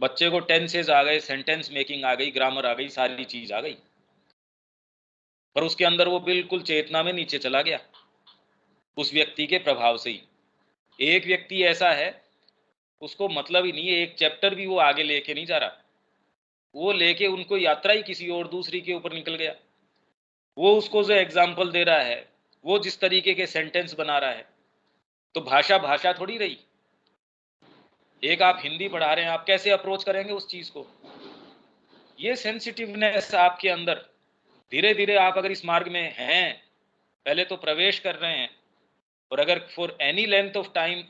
बच्चे को टेंसेज आ गए, सेंटेंस मेकिंग आ गई, ग्रामर आ गई, सारी चीज आ गई, पर उसके अंदर वो बिल्कुल चेतना में नीचे चला गया उस व्यक्ति के प्रभाव से ही। एक व्यक्ति ऐसा है उसको मतलब ही नहीं है, एक चैप्टर भी वो आगे लेके नहीं जा रहा, वो लेके उनको यात्रा ही किसी और दूसरी के ऊपर निकल गया। वो उसको जो एग्जाम्पल दे रहा है, वो जिस तरीके के सेंटेंस बना रहा है, तो भाषा भाषा थोड़ी रही। एक आप हिंदी पढ़ा रहे हैं, आप कैसे अप्रोच करेंगे उस चीज को? ये सेंसिटिवनेस आपके अंदर, धीरे धीरे आप अगर इस मार्ग में हैं, पहले तो प्रवेश कर रहे हैं, और अगर for any length of time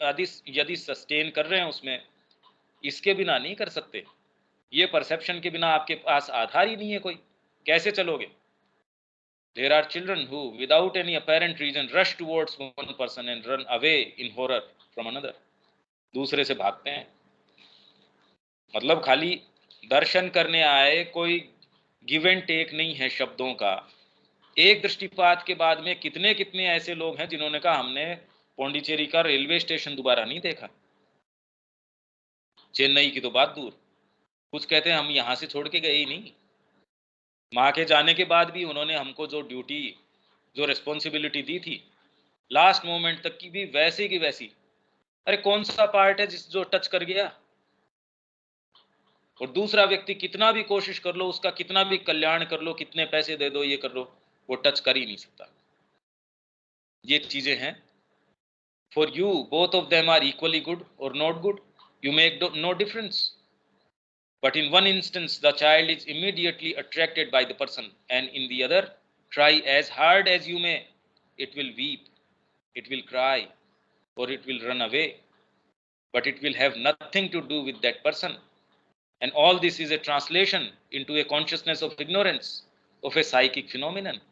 यदि सस्टेन कर रहे हैं उसमें, इसके बिना नहीं कर सकते। ये परसेप्शन के बिना आपके पास आधार ही नहीं है कोई, कैसे चलोगे? There are children who, without any apparent reason, rush towards one person and run away in horror from another. दूसरे से भागते हैं, मतलब खाली दर्शन करने आए, कोई गिव एंड टेक नहीं है शब्दों का। एक दृष्टिपात के बाद में कितने कितने ऐसे लोग हैं जिन्होंने कहा हमने पौंडीचेरी का रेलवे स्टेशन दोबारा नहीं देखा, चेन्नई की तो बात दूर। कुछ कहते हैं हम यहां से छोड़ के गए ही नहीं। माँ के जाने के बाद भी उन्होंने हमको जो ड्यूटी, जो रिस्पॉन्सिबिलिटी दी थी, लास्ट मोमेंट तक की भी वैसी की वैसी। अरे कौन सा पार्ट है जिस जो टच कर गया? और दूसरा व्यक्ति कितना भी कोशिश कर लो, उसका कितना भी कल्याण कर लो, कितने पैसे दे दो, ये कर लो, वो टच कर ही नहीं सकता। ये चीजें हैं। For you both of them are equally good और not good, you make no difference, but in one instance the child is immediately attracted by the person, and in the other, try as hard as you may, it will weep, it will cry, or it will run away, but it will have nothing to do with that person. And all this is a translation into a consciousness of ignorance of a psychic phenomenon,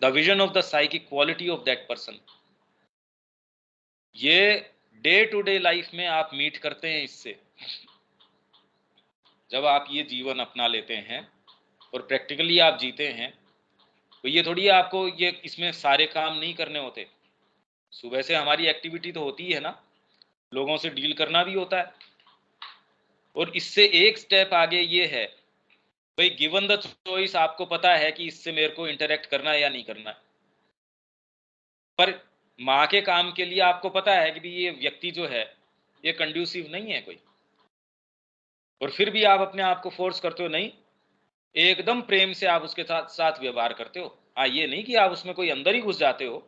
the vision of the psychic quality of that person. ये day to day life में आप meet करते हैं इससे। जब आप ये जीवन अपना लेते हैं और प्रैक्टिकली आप जीते हैं, तो ये थोड़ी आपको ये इसमें सारे काम नहीं करने होते। सुबह से हमारी एक्टिविटी तो होती है ना, लोगों से डील करना भी होता है, और इससे एक स्टेप आगे ये है भाई, गिवन द चॉइस, आपको पता है कि इससे मेरे को इंटरेक्ट करना है या नहीं करना है, पर माँ के काम के लिए आपको पता है कि भी ये व्यक्ति जो है ये कंड्यूसिव नहीं है कोई, और फिर भी आप अपने आप को फोर्स करते हो, नहीं, एकदम प्रेम से आप उसके साथ साथ व्यवहार करते हो। हाँ, ये नहीं कि आप उसमें कोई अंदर ही घुस जाते हो,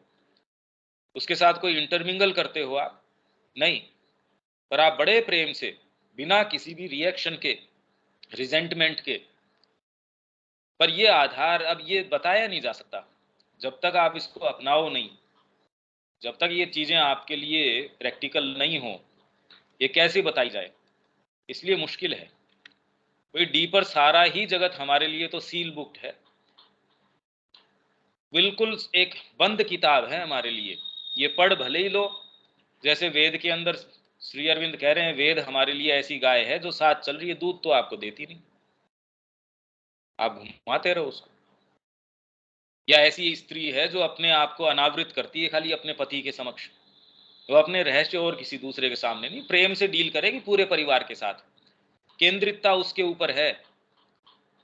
उसके साथ कोई इंटरमिंगल करते हो आप, नहीं, पर आप बड़े प्रेम से, बिना किसी भी रिएक्शन के, रिजेंटमेंट के। पर ये आधार अब ये बताया नहीं जा सकता जब तक आप इसको अपनाओ नहीं, जब तक ये चीजें आपके लिए प्रैक्टिकल नहीं हो, ये कैसे बताई जाए, इसलिए मुश्किल है। कोई डीपर सारा ही जगत हमारे लिए तो सील बुक्ड है, बिल्कुल एक बंद किताब है हमारे लिए। ये पढ़ भले ही लो, जैसे वेद के अंदर श्री अरविंद कह रहे हैं, वेद हमारे लिए ऐसी गाय है जो साथ चल रही है, दूध तो आपको देती नहीं, आप घुमाते रहो उसको। या ऐसी स्त्री है जो अपने आप को अनावृत करती है खाली अपने पति के समक्ष, वो अपने रहस्य और किसी दूसरे के सामने नहीं, प्रेम से डील करेगी पूरे परिवार के साथ, केंद्रितता उसके ऊपर है।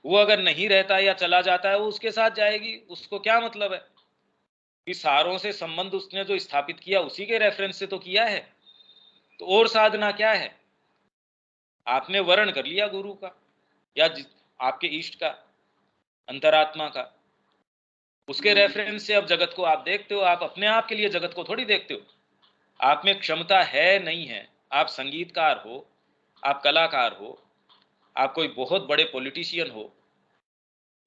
वो अगर नहीं रहता या चला जाता है, वो उसके साथ जाएगी, उसको क्या मतलब है कि सारों से संबंध उसने जो स्थापित किया उसी के रेफरेंस से तो किया है, तो और साधना क्या है? आपने वर्ण कर लिया गुरु का या आपके इष्ट का, अंतरात्मा का, उसके रेफरेंस से अब जगत को आप देखते हो। आप अपने आप के लिए जगत को थोड़ी देखते हो। आप में क्षमता है नहीं है, आप संगीतकार हो, आप कलाकार हो, आप कोई बहुत बड़े पॉलिटिशियन हो,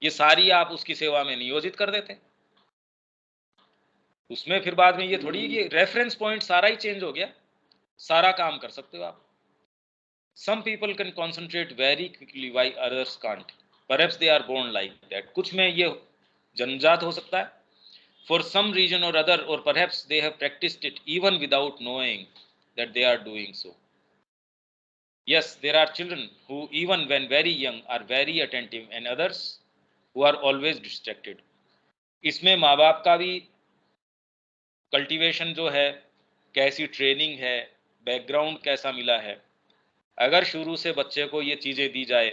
ये सारी आप उसकी सेवा में नियोजित कर देते हैं। उसमें फिर बाद में ये थोड़ी ये रेफरेंस पॉइंट सारा ही चेंज हो गया, सारा काम कर सकते हो आप। Some people can concentrate very quickly while others can't. Perhaps they are born like that. कुछ में ये जन्मजात हो सकता है, for some reason or other, or perhaps they have practiced it even without knowing that they are doing so. Yes, there are children who even when very young are very attentive, and others who are always distracted. इसमें माँ बाप का भी cultivation जो है, कैसी training है, background कैसा मिला है, अगर शुरू से बच्चे को ये चीज़ें दी जाए,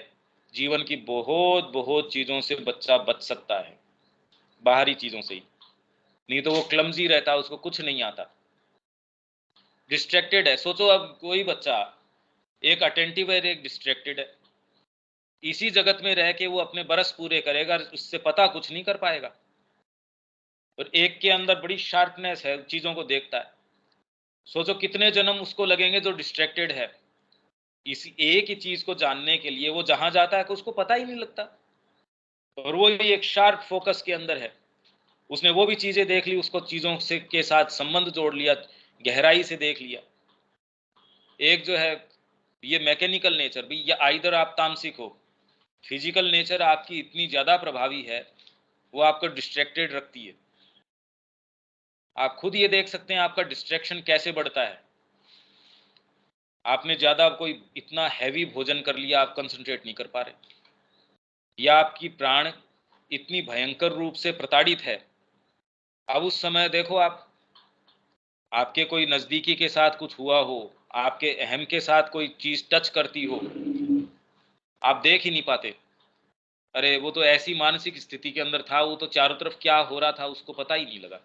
जीवन की बहुत बहुत चीज़ों से बच्चा बच सकता है, बाहरी चीज़ों से ही। नहीं तो वो क्लमजी रहता है, उसको कुछ नहीं आता, डिस्ट्रैक्टेड है। सोचो अब कोई बच्चा एक अटेंटिव है, एक डिस्ट्रैक्टेड है, इसी जगत में रह के वो अपने बरस पूरे करेगा, उससे पता कुछ नहीं कर पाएगा। और एक के अंदर बड़ी शार्पनेस है, चीज़ों को देखता है। सोचो कितने जन्म उसको लगेंगे जो डिस्ट्रैक्टेड है, इसी एक ही चीज को जानने के लिए वो जहां जाता है कि उसको पता ही नहीं लगता, और वो भी एक शार्प फोकस के अंदर है। उसने वो भी चीजें देख ली, उसको चीजों से के साथ संबंध जोड़ लिया, गहराई से देख लिया। एक जो है ये मैकेनिकल नेचर भी, या आइदर आप तामसिक हो, फिजिकल नेचर आपकी इतनी ज्यादा प्रभावी है, वो आपको डिस्ट्रैक्टेड रखती है। आप खुद ये देख सकते हैं आपका डिस्ट्रैक्शन कैसे बढ़ता है। आपने ज्यादा कोई इतना हैवी भोजन कर लिया, आप कंसंट्रेट नहीं कर पा रहे, या आपकी प्राण इतनी भयंकर रूप से प्रताड़ित है। अब उस समय देखो, आप आपके कोई नजदीकी के साथ कुछ हुआ हो, आपके अहम के साथ कोई चीज टच करती हो, आप देख ही नहीं पाते। अरे वो तो ऐसी मानसिक स्थिति के अंदर था, वो तो चारों तरफ क्या हो रहा था उसको पता ही नहीं लगा।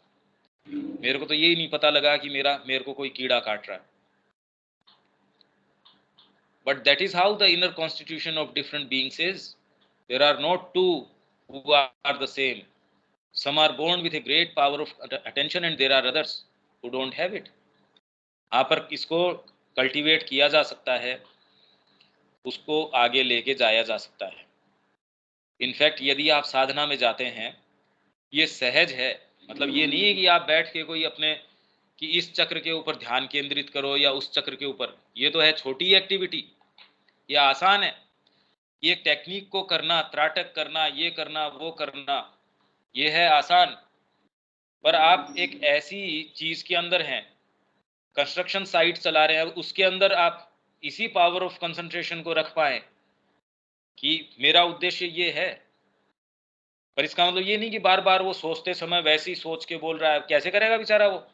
मेरे को तो यही नहीं पता लगा कि मेरे को कोई कीड़ा काट रहा है। But that is how the inner constitution of different beings is. There are not two who are the same. Some are born with a great power of attention and there are others who don't have it. यहाँ पर इसको cultivate किया जा सकता है, उसको आगे लेके जाया जा सकता है। इनफैक्ट यदि आप साधना में जाते हैं, ये सहज है। मतलब ये नहीं है कि आप बैठ के कोई अपने कि इस चक्र के ऊपर ध्यान केंद्रित करो या उस चक्र के ऊपर। ये तो है छोटी एक्टिविटी, ये आसान है। ये टेक्निक को करना, त्राटक करना, ये करना, वो करना, ये है आसान। पर आप एक ऐसी चीज के अंदर हैं, कंस्ट्रक्शन साइट चला रहे हैं, उसके अंदर आप इसी पावर ऑफ कंसंट्रेशन को रख पाए कि मेरा उद्देश्य ये है। पर इसका मतलब ये नहीं कि बार बार वो सोचते समय वैसी सोच के बोल रहा है, कैसे करेगा बेचारा वो।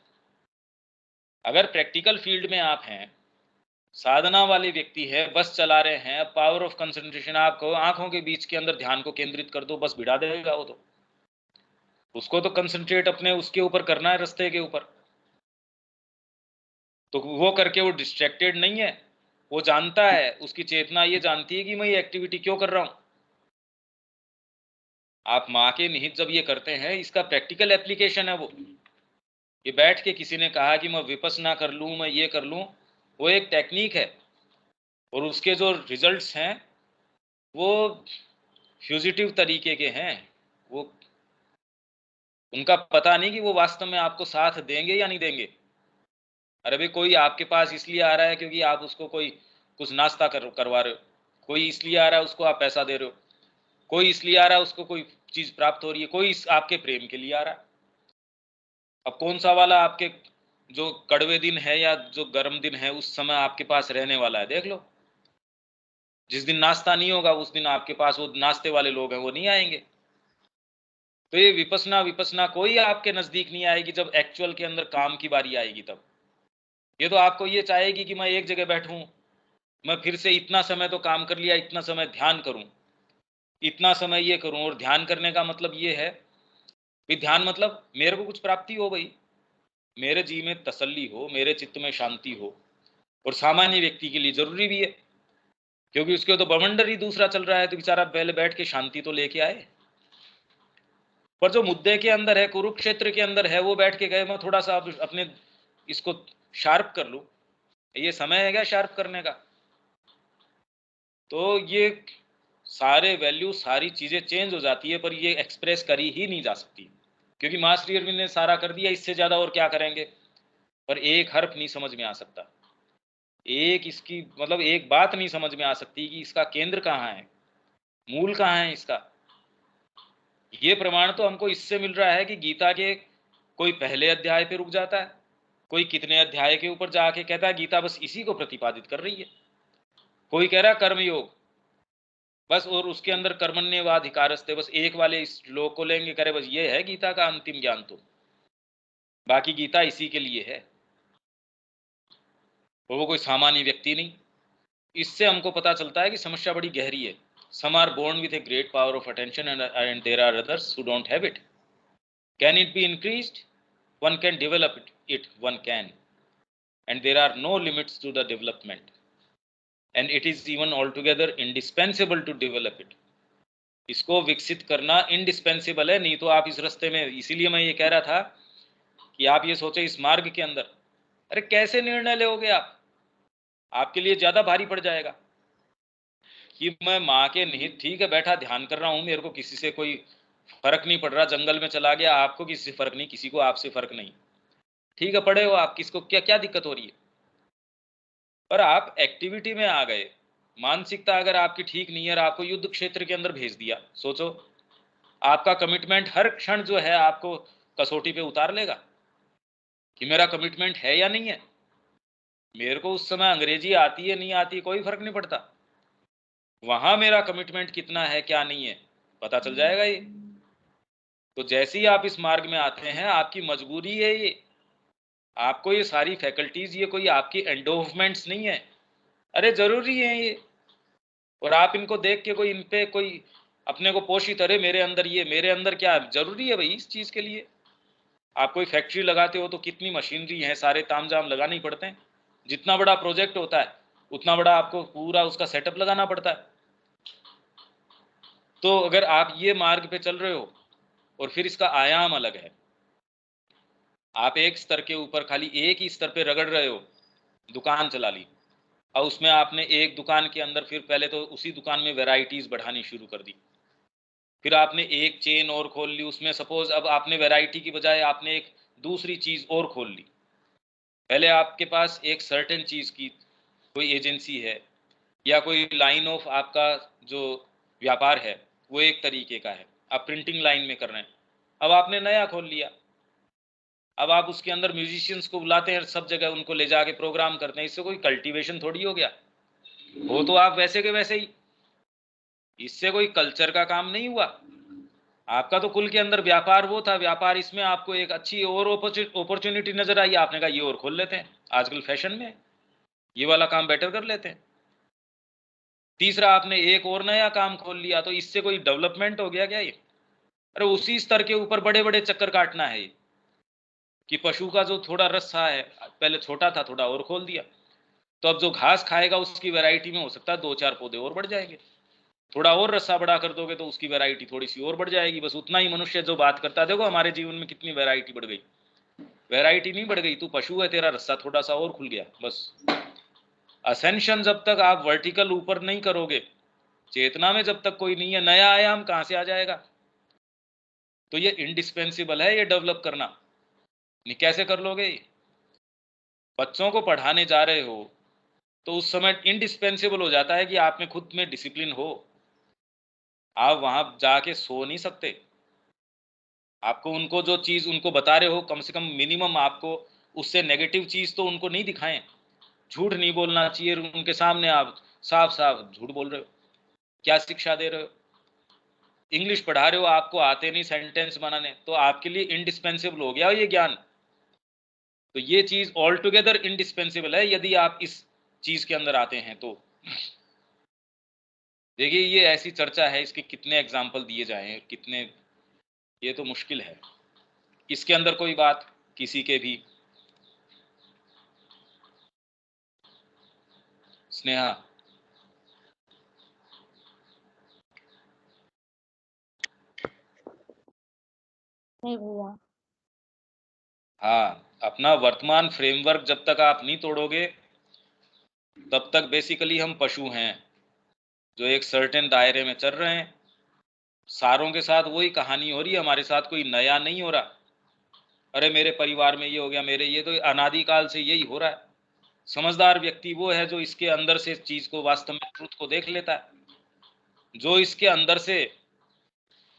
अगर प्रैक्टिकल फील्ड में आप हैं, साधना वाले व्यक्ति है, बस चला रहे हैं, पावर ऑफ कंसंट्रेशन, आपको आंखों के बीच के अंदर ध्यान को केंद्रित कर दो, बस भिड़ा देगा वो। तो उसको तो कंसंट्रेट अपने उसके ऊपर करना है, रास्ते के ऊपर। तो वो करके वो डिस्ट्रैक्टेड नहीं है, वो जानता है, उसकी चेतना ये जानती है कि मैं ये एक्टिविटी क्यों कर रहा हूं। आप माँ के निहित जब ये करते हैं, इसका प्रैक्टिकल एप्लीकेशन है वो। ये बैठ के किसी ने कहा कि मैं विपस्सना कर लूं, मैं ये कर लूं, वो एक टेक्निक है। और उसके जो रिजल्ट्स हैं वो फ्यूजिटिव तरीके के हैं। वो उनका पता नहीं कि वो वास्तव में आपको साथ देंगे या नहीं देंगे। अरे भाई, कोई आपके पास इसलिए आ रहा है क्योंकि आप उसको कोई कुछ नाश्ता करवा रहे हो, कोई इसलिए आ रहा है उसको आप पैसा दे रहे हो, कोई इसलिए आ रहा है उसको कोई चीज प्राप्त हो रही है, कोई आपके प्रेम के लिए आ रहा है। अब कौन सा वाला आपके जो कड़वे दिन है या जो गर्म दिन है उस समय आपके पास रहने वाला है, देख लो। जिस दिन नाश्ता नहीं होगा उस दिन आपके पास वो नाश्ते वाले लोग हैं, वो नहीं आएंगे। तो ये विपसना विपसना कोई आपके नजदीक नहीं आएगी जब एक्चुअल के अंदर काम की बारी आएगी तब। ये तो आपको ये चाहेगी कि मैं एक जगह बैठूं, मैं फिर से इतना समय तो काम कर लिया, इतना समय ध्यान करूं, इतना समय ये करूं। और ध्यान करने का मतलब ये है कि ध्यान मतलब मेरे को कुछ प्राप्ति हो गई, मेरे जी में तसल्ली हो, मेरे चित्त में शांति हो। और सामान्य व्यक्ति के लिए जरूरी भी है, क्योंकि उसके तो बवंडर ही दूसरा चल रहा है, तो बेचारा पहले बैठ के शांति तो लेके आए। पर जो मुद्दे के अंदर है, कुरुक्षेत्र के अंदर है, वो बैठ के गए मैं थोड़ा सा अपने इसको शार्प कर लूं, ये समय है क्या शार्प करने का। तो ये सारे वैल्यू, सारी चीजें चेंज हो जाती है, पर ये एक्सप्रेस करी ही नहीं जा सकती, क्योंकि मास्टर अरविंद ने सारा कर दिया, इससे ज्यादा और क्या करेंगे। पर एक हर्फ नहीं समझ में आ सकता, एक इसकी मतलब एक बात नहीं समझ में आ सकती कि इसका केंद्र कहाँ है, मूल कहाँ है इसका। ये प्रमाण तो हमको इससे मिल रहा है कि गीता के कोई पहले अध्याय पे रुक जाता है, कोई कितने अध्याय के ऊपर जाके कहता है गीता बस इसी को प्रतिपादित कर रही है। कोई कह रहा है कर्मयोग बस, और उसके अंदर कर्मण्येवाधिकारस्ते, बस एक वाले इस श्लोक को लेंगे, करे बस ये है गीता का अंतिम ज्ञान, तो बाकी गीता इसी के लिए है। तो वो कोई सामान्य व्यक्ति नहीं। इससे हमको पता चलता है कि समस्या बड़ी गहरी है। Some are born with a great power of attention and there are others who don't have it. Can it be increased? One can develop it, one can, and there are no limits to the development, and it is even altogether indispensable to develop it. इसको विकसित करना indispensable है, नहीं तो आप इस रास्ते में, इसीलिए मैं ये कह रहा था कि आप ये सोचे इस मार्ग के अंदर, अरे कैसे निर्णय लोगे आप, आपके लिए ज्यादा भारी पड़ जाएगा कि मैं माँ के निहित ठीक है बैठा ध्यान कर रहा हूँ, मेरे को किसी से कोई फर्क नहीं पड़ रहा, जंगल में चला गया, आपको किसी से फर्क नहीं, किसी को आपसे फर्क नहीं, ठीक है पड़े हो आप, किसको क्या क्या दिक्कत हो रही है। पर आप एक्टिविटी में आ गए, मानसिकता अगर आपकी ठीक नहीं है और आपको युद्ध क्षेत्र के अंदर भेज दिया, सोचो आपका कमिटमेंट हर क्षण जो है आपको कसौटी पे उतार लेगा कि मेरा कमिटमेंट है या नहीं है। मेरे को उस समय अंग्रेजी आती है नहीं आती कोई फर्क नहीं पड़ता, वहां मेरा कमिटमेंट कितना है क्या नहीं है पता चल जाएगा ये। तो जैसे ही आप इस मार्ग में आते हैं, आपकी मजबूरी है ये, आपको ये सारी फैकल्टीज, ये कोई आपकी एंडोवमेंट्स नहीं है, अरे जरूरी है ये। और आप इनको देख के कोई इन पे कोई अपने को पोषित, अरे मेरे अंदर ये, मेरे अंदर क्या जरूरी है भाई इस चीज के लिए। आप कोई फैक्ट्री लगाते हो तो कितनी मशीनरी है, सारे तामझाम लगाने ही पड़ते हैं। जितना बड़ा प्रोजेक्ट होता है उतना बड़ा आपको पूरा उसका सेटअप लगाना पड़ता है। तो अगर आप ये मार्ग पे चल रहे हो और फिर इसका आयाम अलग है, आप एक स्तर के ऊपर खाली एक ही स्तर पे रगड़ रहे हो, दुकान चला ली और उसमें आपने एक दुकान के अंदर फिर पहले तो उसी दुकान में वैरायटीज बढ़ानी शुरू कर दी, फिर आपने एक चेन और खोल ली, उसमें सपोज अब आपने वैरायटी की बजाय आपने एक दूसरी चीज और खोल ली। पहले आपके पास एक सर्टेन चीज की कोई एजेंसी है या कोई लाइन ऑफ आपका जो व्यापार है वो एक तरीके का है, आप प्रिंटिंग लाइन में कर रहे हैं, अब आपने नया खोल लिया, अब आप उसके अंदर म्यूजिशियंस को बुलाते हैं, सब जगह उनको ले जाके प्रोग्राम करते हैं, इससे कोई कल्टीवेशन थोड़ी हो गया, वो तो आप वैसे के वैसे ही, इससे कोई कल्चर का काम नहीं हुआ। आपका तो कुल के अंदर व्यापार वो था, व्यापार इसमें आपको एक अच्छी और अपॉर्चुनिटी नजर आई, आपने कहा ये और खोल लेते हैं, आजकल फैशन में ये वाला काम बेटर कर लेते हैं। तीसरा आपने एक और नया काम खोल लिया, तो इससे कोई डेवलपमेंट हो गया क्या ये? अरे उसी स्तर के ऊपर बड़े बड़े चक्कर काटना है ये, कि पशु का जो थोड़ा रस्सा है पहले छोटा था, थोड़ा और खोल दिया, तो अब जो घास खाएगा उसकी वैरायटी में हो सकता है 2-4 पौधे और बढ़ जाएंगे, थोड़ा और रस्सा बड़ा कर दोगे तो उसकी वैरायटी थोड़ी सी और बढ़ जाएगी, बस उतना ही मनुष्य जो बात करता है। देखो हमारे जीवन में कितनी वैरायटी बढ़ गई, वैरायटी नहीं बढ़ गई, तू पशु है, तेरा रस्सा थोड़ा सा और खुल गया बस। असेंशन जब तक आप वर्टिकल ऊपर नहीं करोगे, चेतना में जब तक कोई नहीं है, नया आयाम कहां से आ जाएगा? तो ये इंडिस्पेंसिबल है ये डेवलप करना, नहीं कैसे कर लोगे? बच्चों को पढ़ाने जा रहे हो तो उस समय इंडिस्पेंसिबल हो जाता है कि आप में खुद में डिसिप्लिन हो, आप वहां जाके सो नहीं सकते, आपको उनको जो चीज उनको बता रहे हो कम से कम मिनिमम आपको उससे नेगेटिव चीज तो उनको नहीं दिखाएं, झूठ नहीं बोलना चाहिए उनके सामने, आप साफ साफ झूठ बोल रहे हो, क्या शिक्षा दे रहे हो? इंग्लिश पढ़ा रहे हो, आपको आते नहीं सेंटेंस बनाने, तो आपके लिए इंडिस्पेंसिबल हो गया ये ज्ञान। तो ये चीज ऑल टुगेदर इंडिस्पेंसिबल है यदि आप इस चीज के अंदर आते हैं तो। देखिए ये ऐसी चर्चा है, इसके कितने एग्जाम्पल दिए जाएं कितने, ये तो मुश्किल है इसके अंदर कोई बात किसी के भी। स्नेहा, नहीं भैया। हाँ, अपना वर्तमान फ्रेमवर्क जब तक आप नहीं तोड़ोगे तब तक बेसिकली हम पशु हैं जो एक सर्टेन दायरे में चल रहे हैं, सारों के साथ वही कहानी हो रही है, हमारे साथ कोई नया नहीं हो रहा। अरे मेरे परिवार में ये हो गया, मेरे, ये तो अनादिकाल से यही हो रहा है। समझदार व्यक्ति वो है जो इसके अंदर से चीज को, वास्तव में ट्रुथ को देख लेता है, जो इसके अंदर से।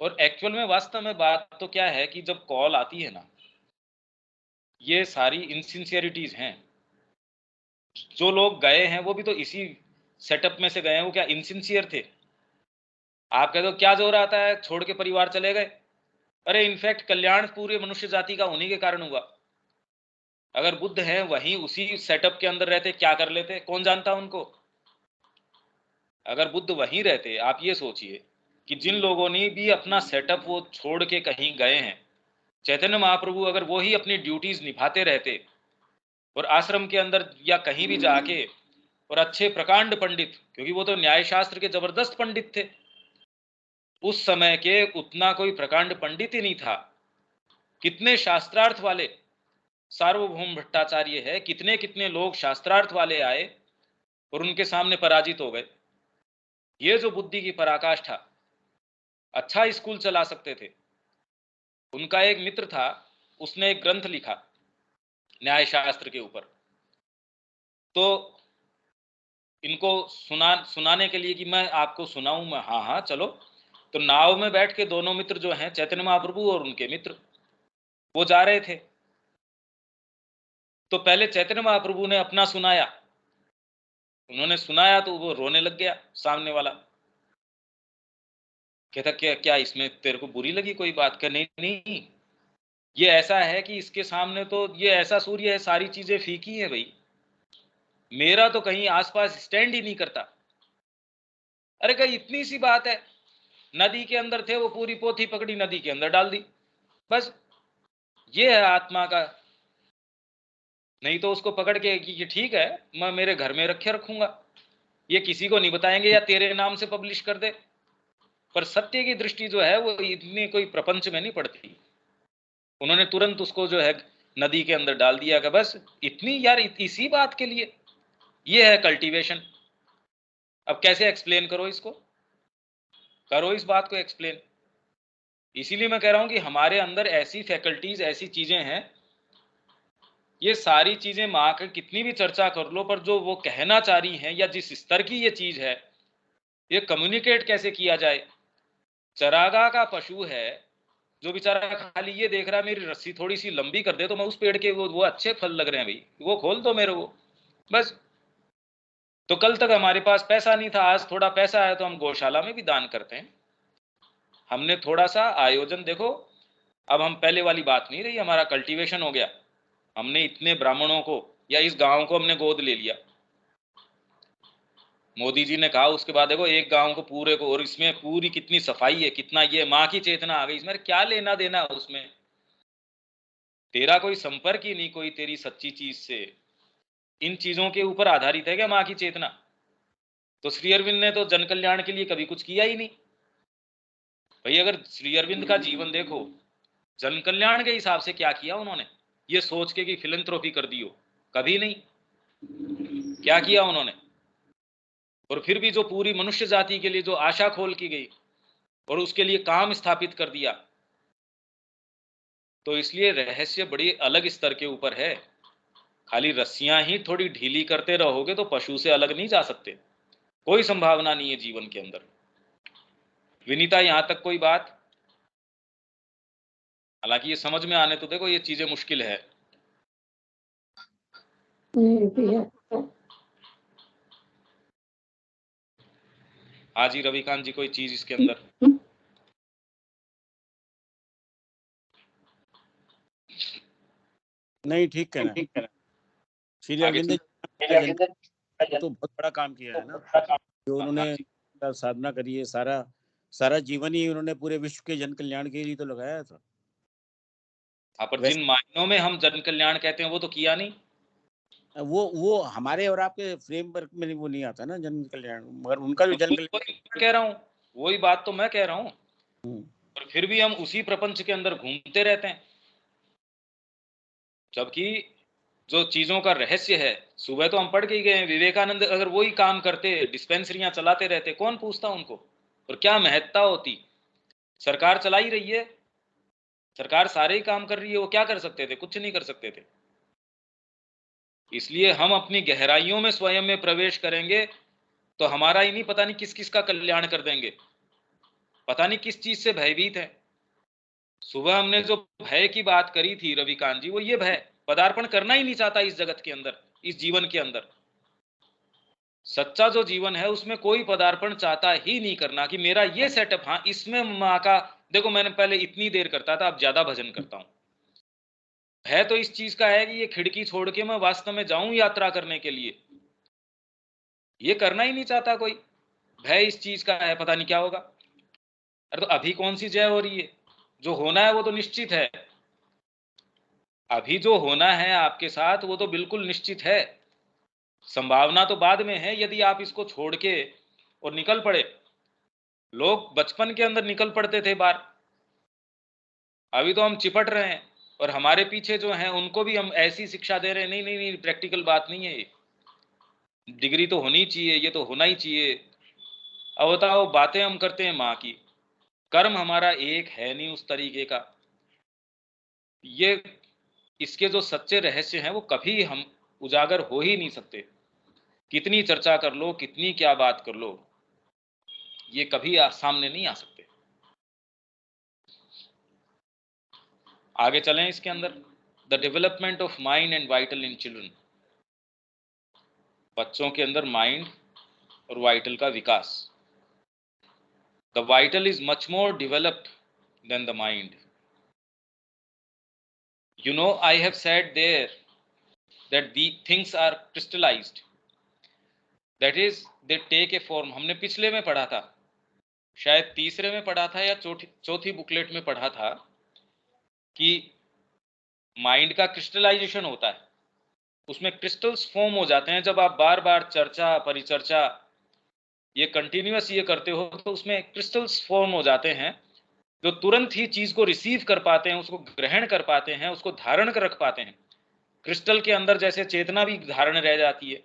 और एक्चुअल में वास्तव में बात तो क्या है कि जब कॉल आती है ना, ये सारी इनसिंसियरिटीज हैं। जो लोग गए हैं वो भी तो इसी सेटअप में से गए हैं, वो क्या इनसिंसियर थे? आप कहते हो क्या जोर आता है, छोड़ के परिवार चले गए, अरे इनफैक्ट कल्याण पूरे मनुष्य जाति का उन्हीं के कारण हुआ। अगर बुद्ध हैं वहीं उसी सेटअप के अंदर रहते क्या कर लेते, कौन जानता उनको? अगर बुद्ध वहीं रहते, आप ये सोचिए कि जिन लोगों ने भी अपना सेटअप वो छोड़ के कहीं गए हैं, चैतन्य महाप्रभु अगर वो ही अपनी ड्यूटीज निभाते रहते और आश्रम के अंदर या कहीं भी जाके, और अच्छे प्रकांड पंडित, क्योंकि वो तो न्याय शास्त्र के जबरदस्त पंडित थे, उस समय के उतना कोई प्रकांड पंडित ही नहीं था। कितने शास्त्रार्थ वाले, सार्वभौम भट्टाचार्य है, कितने कितने लोग शास्त्रार्थ वाले आए और उनके सामने पराजित हो गए। ये जो बुद्धि की पराकाष्ठा, अच्छा स्कूल चला सकते थे। उनका एक मित्र था, उसने एक ग्रंथ लिखा न्याय शास्त्र के ऊपर, तो इनको सुनाने के लिए कि मैं आपको सुनाऊं, मैं हाँ हाँ चलो। तो नाव में बैठ के दोनों मित्र जो हैं, चैतन्य महाप्रभु और उनके मित्र, वो जा रहे थे। तो पहले चैतन्य महाप्रभु ने अपना सुनाया, उन्होंने सुनाया तो वो रोने लग गया सामने वाला। कहता क्या क्या इसमें तेरे को बुरी लगी कोई बात? क्या नहीं नहीं, ये ऐसा है कि इसके सामने तो ये ऐसा सूर्य है, सारी चीजें फीकी है भाई, मेरा तो कहीं आसपास स्टैंड ही नहीं करता। अरे कहीं इतनी सी बात है, नदी के अंदर थे, वो पूरी पोथी पकड़ी नदी के अंदर डाल दी, बस ये है आत्मा का। नहीं तो उसको पकड़ के कि ये ठीक है, मैं मेरे घर में रखे रखूंगा, ये किसी को नहीं बताएंगे या तेरे नाम से पब्लिश कर दे। पर सत्य की दृष्टि जो है वो इतनी कोई प्रपंच में नहीं पड़ती। उन्होंने तुरंत उसको जो है नदी के अंदर डाल दिया कि बस इतनी यार, इसी बात के लिए। ये है कल्टीवेशन। अब कैसे एक्सप्लेन करो इसको, करो इस बात को एक्सप्लेन। इसीलिए मैं कह रहा हूं कि हमारे अंदर ऐसी फैकल्टीज, ऐसी चीजें हैं, ये सारी चीजें मां की कितनी भी चर्चा कर लो, पर जो वो कहना चाह रही हैं या जिस स्तर की ये चीज है, ये कम्युनिकेट कैसे किया जाए। चरागाह का पशु है जो बेचारा खाली ये देख रहा है मेरी रस्सी थोड़ी सी लंबी कर दे तो मैं उस पेड़ के वो अच्छे फल लग रहे हैं भाई, वो खोल दो मेरे को, बस। तो कल तक हमारे पास पैसा नहीं था, आज थोड़ा पैसा है तो हम गौशाला में भी दान करते हैं। हमने थोड़ा सा आयोजन, देखो अब हम पहले वाली बात नहीं रही, हमारा कल्टीवेशन हो गया। हमने इतने ब्राह्मणों को या इस गांव को हमने गोद ले लिया। मोदी जी ने कहा उसके बाद देखो एक गांव को पूरे को, और इसमें पूरी कितनी सफाई है, कितना ये माँ की चेतना आ गई इसमें। क्या लेना देना उसमें, तेरा कोई संपर्क ही नहीं कोई तेरी सच्ची चीज से। इन चीजों के ऊपर आधारित है क्या माँ की चेतना? तो श्री अरविंद ने तो जन कल्याण के लिए कभी कुछ किया ही नहीं भाई। अगर श्री अरविंद का जीवन देखो, जन कल्याण के हिसाब से क्या किया उन्होंने, ये सोच के कि फिलंथ्रोपी कर दी हो, कभी नहीं। क्या किया उन्होंने? और फिर भी जो पूरी मनुष्य जाति के लिए जो आशा खोल की गई और उसके लिए काम स्थापित कर दिया, तो इसलिए रहस्य बड़ी अलग स्तर के ऊपर है। खाली रस्सियां ही थोड़ी ढीली करते रहोगे तो पशु से अलग नहीं जा सकते, कोई संभावना नहीं है जीवन के अंदर। विनीता यहां तक कोई बात? हालांकि ये समझ में आने तो देखो ये चीजें मुश्किल है। हाँ जी रविकांत जी, कोई चीज इसके अंदर? नहीं, ठीक कहना है। श्री अरविंद ने तो बहुत बड़ा काम किया है ना, जो उन्होंने साधना करी है, सारा जीवन ही उन्होंने पूरे विश्व के जन कल्याण के लिए तो लगाया था। हाँ, पर जिन मायनों में हम जन कल्याण कहते हैं वो तो किया नहीं। वो हमारे और आपके फ्रेमवर्क में वो नहीं आता ना जन कल्याण, मगर उनका जो जन कल्याण कह रहा हूँ, वही बात तो मैं कह रहा हूँ। पर फिर भी हम उसी प्रपंच के अंदर घूमते रहते हैं, जबकि जो चीजों का रहस्य है, सुबह तो हम पढ़ के ही गए हैं, विवेकानंद अगर वही काम करते, डिस्पेंसरियां चलाते रहते, कौन पूछता उनको? और क्या महत्ता होती? सरकार चला ही रही है, सरकार सारे ही काम कर रही है, वो क्या कर सकते थे? कुछ नहीं कर सकते थे। इसलिए हम अपनी गहराइयों में स्वयं में प्रवेश करेंगे तो हमारा ही नहीं, पता नहीं किस किस का कल्याण कर देंगे। पता नहीं किस चीज से भयभीत है। सुबह हमने जो भय की बात करी थी रविकांत जी, वो ये भय पदार्पण करना ही नहीं चाहता इस जगत के अंदर, इस जीवन के अंदर। सच्चा जो जीवन है उसमें कोई पदार्पण चाहता ही नहीं करना कि मेरा ये सेटअप, हाँ इसमें माँ का, देखो मैंने पहले इतनी देर करता था, अब ज्यादा भजन करता हूं। भय तो इस चीज का है कि ये खिड़की छोड़ के मैं वास्तव में जाऊं यात्रा करने के लिए, ये करना ही नहीं चाहता कोई। भय इस चीज का है, पता नहीं क्या होगा। अरे तो अभी कौन सी जय हो रही है? जो होना है वो तो निश्चित है। अभी जो होना है आपके साथ वो तो बिल्कुल निश्चित है। संभावना तो बाद में है, यदि आप इसको छोड़ के और निकल पड़े। लोग बचपन के अंदर निकल पड़ते थे बाहर, अभी तो हम चिपट रहे हैं। और हमारे पीछे जो हैं उनको भी हम ऐसी शिक्षा दे रहे हैं, नहीं नहीं नहीं, प्रैक्टिकल बात नहीं है ये, डिग्री तो होनी चाहिए, ये तो होना ही चाहिए। अब बताओ, बातें हम करते हैं माँ की, कर्म हमारा एक है नहीं उस तरीके का। ये इसके जो सच्चे रहस्य हैं वो कभी हम उजागर हो ही नहीं सकते। कितनी चर्चा कर लो, कितनी क्या बात कर लो, ये कभी सामने नहीं आ सकते। आगे चलें इसके अंदर, the development of mind and vital in children, बच्चों के अंदर माइंड और वाइटल का विकास। The vital is much more developed than the mind. You know, I have said there that the things are crystallized, that is they take a form। हमने पिछले में पढ़ा था, शायद तीसरे में पढ़ा था या चौथी बुकलेट में पढ़ा था कि माइंड का क्रिस्टलाइजेशन होता है, उसमें क्रिस्टल्स फॉर्म हो जाते हैं। जब आप बार बार चर्चा परिचर्चा ये कंटिन्यूअस ये करते हो तो उसमें क्रिस्टल्स फॉर्म हो जाते हैं जो तुरंत ही चीज को रिसीव कर पाते हैं, उसको ग्रहण कर पाते हैं, उसको धारण कर रख पाते हैं। क्रिस्टल के अंदर जैसे चेतना भी धारण रह जाती है,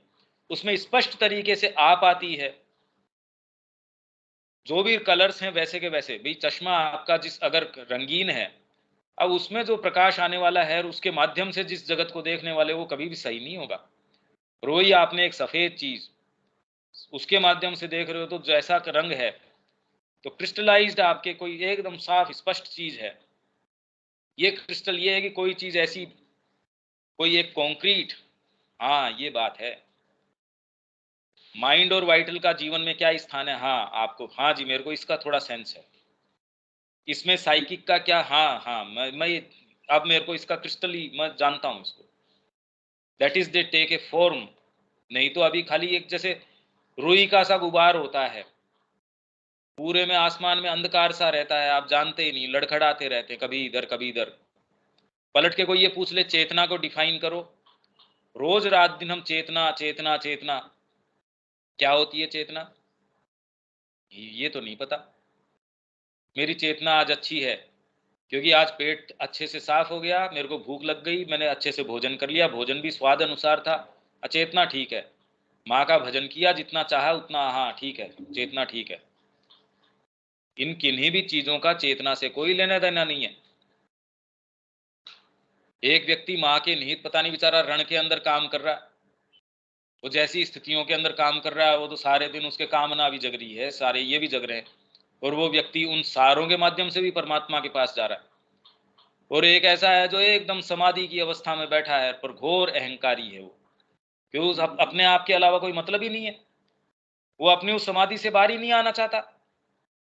उसमें स्पष्ट तरीके से आ पाती है, जो भी कलर्स हैं वैसे के वैसे। भाई चश्मा आपका जिस अगर रंगीन है, अब उसमें जो प्रकाश आने वाला है उसके माध्यम से जिस जगत को देखने वाले वो कभी भी सही नहीं होगा। रोई आपने एक सफेद चीज उसके माध्यम से देख रहे हो तो जैसा रंग है, तो क्रिस्टलाइज्ड आपके कोई एकदम साफ स्पष्ट चीज है। ये क्रिस्टल ये है कि कोई चीज ऐसी, कोई एक कॉन्क्रीट, हाँ ये बात है। माइंड और वाइटल का जीवन में क्या स्थान है? हाँ आपको, हाँ जी मेरे को इसका थोड़ा सेंस है। इसमें साइकिक का क्या? हाँ मैं अब मेरे को इसका क्रिस्टली मैं जानता हूं इसको। That is they take a form. नहीं तो अभी खाली एक जैसे रुई का सा गुबार होता है, पूरे में आसमान में अंधकार सा रहता है, आप जानते ही नहीं, लड़खड़ाते रहते कभी इधर कभी इधर। पलट के कोई ये पूछ ले चेतना को डिफाइन करो, रोज रात दिन हम चेतना चेतना चेतना, क्या होती है चेतना? ये तो नहीं पता। मेरी चेतना आज अच्छी है क्योंकि आज पेट अच्छे से साफ हो गया, मेरे को भूख लग गई, मैंने अच्छे से भोजन कर लिया, भोजन भी स्वाद अनुसार था, अचेतना ठीक है। माँ का भजन किया जितना चाहा उतना, हाँ ठीक है, चेतना ठीक है। इन किन्हीं भी चीजों का चेतना से कोई लेना देना नहीं है। एक व्यक्ति माँ के निहित पता नहीं बेचारा रण के अंदर काम कर रहा है, वो जैसी स्थितियों के अंदर काम कर रहा है, वो तो सारे दिन उसके कामना भी जग रही है, सारे ये भी जग रहे हैं, और वो व्यक्ति उन सारों के माध्यम से भी परमात्मा के पास जा रहा है। और एक ऐसा है जो एकदम समाधि की अवस्था में बैठा है पर घोर अहंकारी है, वो क्यों अपने आप के अलावा कोई मतलब ही नहीं है, वो अपनी उस समाधि से बाहर ही नहीं आना चाहता।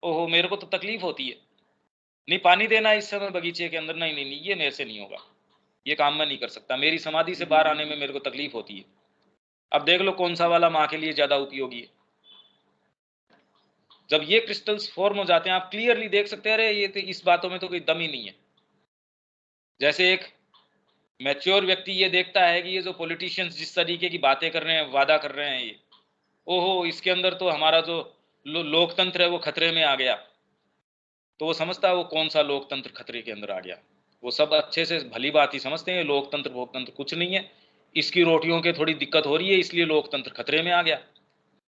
ओहो मेरे को तो तकलीफ होती है, नहीं पानी देना इस समय बगीचे के अंदर, नहीं नहीं नहीं ये मेरे से नहीं होगा, ये काम मैं नहीं कर सकता, मेरी समाधि से बाहर आने में मेरे को तकलीफ होती है। अब देख लो कौन सा वाला माँ के लिए ज्यादा उपयोगी है। जब ये क्रिस्टल्स फॉर्म हो जाते हैं आप क्लियरली देख सकते हैं, अरे ये तो इस बातों में तो कोई दम ही नहीं है। जैसे एक मैच्योर व्यक्ति ये देखता है कि ये जो पॉलिटिशियंस जिस तरीके की बातें कर रहे हैं, वादा कर रहे हैं, ये ओहो इसके अंदर तो हमारा जो लोकतंत्र है वो खतरे में आ गया, तो वो समझता है वो कौन सा लोकतंत्र खतरे के अंदर आ गया। वो सब अच्छे से भली बात ही समझते हैं, लोकतंत्र वोकतंत्र कुछ नहीं है, इसकी रोटियों के थोड़ी दिक्कत हो रही है इसलिए लोकतंत्र खतरे में आ गया,